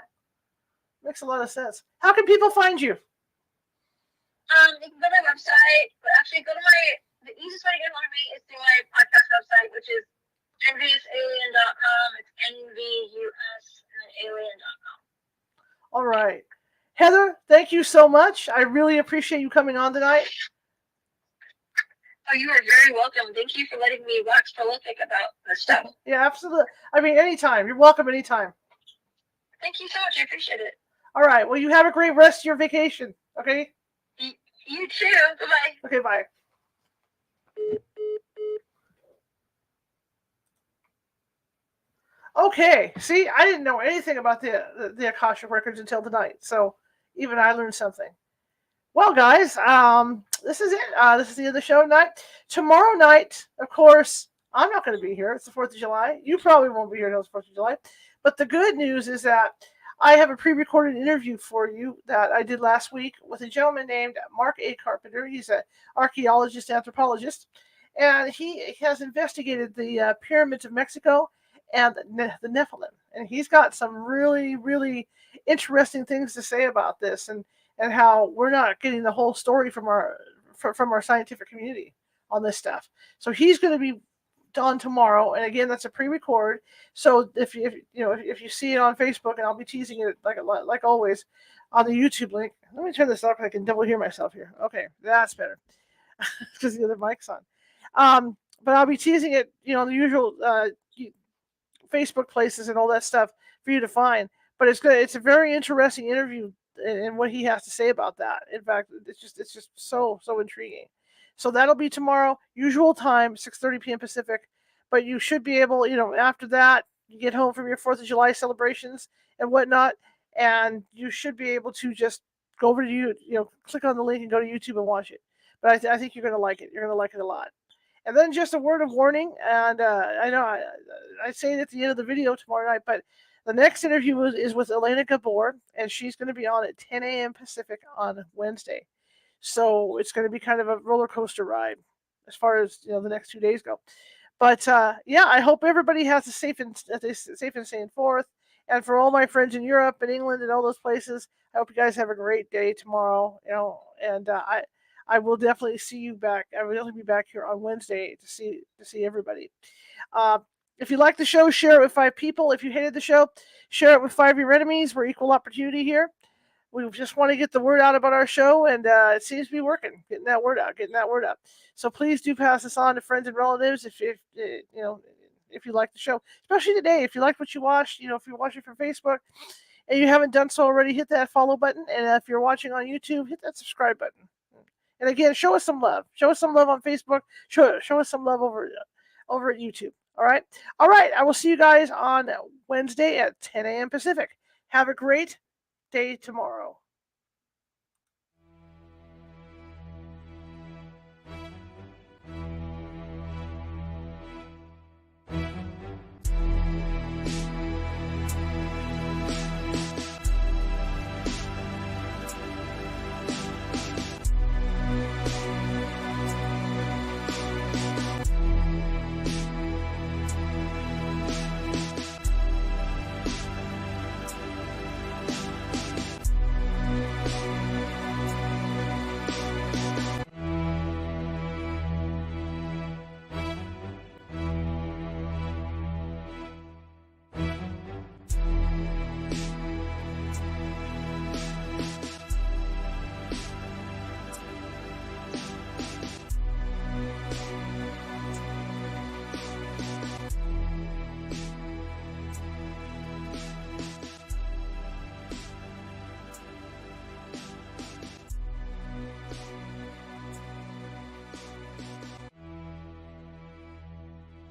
Makes a lot of sense. How can people find you? You can go to my website, but actually the easiest way to get hold of me is through my podcast website, which is enviousalien.com. It's enviousalien.com. All right. Heather, thank you so much. I really appreciate you coming on tonight. Oh, you are very welcome. Thank you for letting me wax prolific about this stuff. Yeah, absolutely. I mean, anytime. You're welcome anytime. Thank you so much. I appreciate it. All right. Well, you have a great rest of your vacation. Okay? You too. Bye-bye. Okay, bye. Okay. See, I didn't know anything about the Akashic Records until tonight. So even I learned something. Well, guys, this is it. This is the end of the show tonight. Tomorrow night, of course, I'm not going to be here. It's the 4th of July. You probably won't be here until the 4th of July. But the good news is that I have a pre-recorded interview for you that I did last week with a gentleman named Mark A. Carpenter. He's an archaeologist, anthropologist, and he has investigated the pyramids of Mexico and the Nephilim. And he's got some really, really interesting things to say about this, and how we're not getting the whole story from our scientific community on this stuff. So he's going to be on tomorrow, and again, that's a pre-record. So if you see it on Facebook, and I'll be teasing it like always on the YouTube link. Let me turn this up. I can double hear myself here. Okay, that's better because the other mic's on. But I'll be teasing it, the usual Facebook places and all that stuff for you to find. But it's good. It's a very interesting interview, and what he has to say about that. In fact, it's just so intriguing. So that'll be tomorrow, usual time, 6:30 p.m. Pacific. But you should be able, after that, you get home from your 4th of July celebrations and whatnot, and you should be able to just go over to click on the link and go to YouTube and watch it. But I think you're going to like it. You're going to like it a lot. And then just a word of warning, and I know I say it at the end of the video tomorrow night, but the next interview is with Elena Gabor, and she's going to be on at 10 a.m. Pacific on Wednesday. So it's going to be kind of a roller coaster ride as far as the next 2 days go. But yeah, I hope everybody has a safe and sane 4th. And for all my friends in Europe and England and all those places, I hope you guys have a great day tomorrow. And I will definitely see you back. I will definitely be back here on Wednesday to see everybody. If you like the show, share it with 5 people. If you hated the show, share it with 5 of your enemies. We're equal opportunity here. We just want to get the word out about our show, and it seems to be working, getting that word out. So please do pass this on to friends and relatives if you like the show, especially today. If you like what you watched, if you're watching from Facebook and you haven't done so already, hit that follow button. And if you're watching on YouTube, hit that subscribe button. And again, show us some love. Show us some love on Facebook. Show us some love over at YouTube. All right. I will see you guys on Wednesday at 10 a.m. Pacific. Have a great day tomorrow.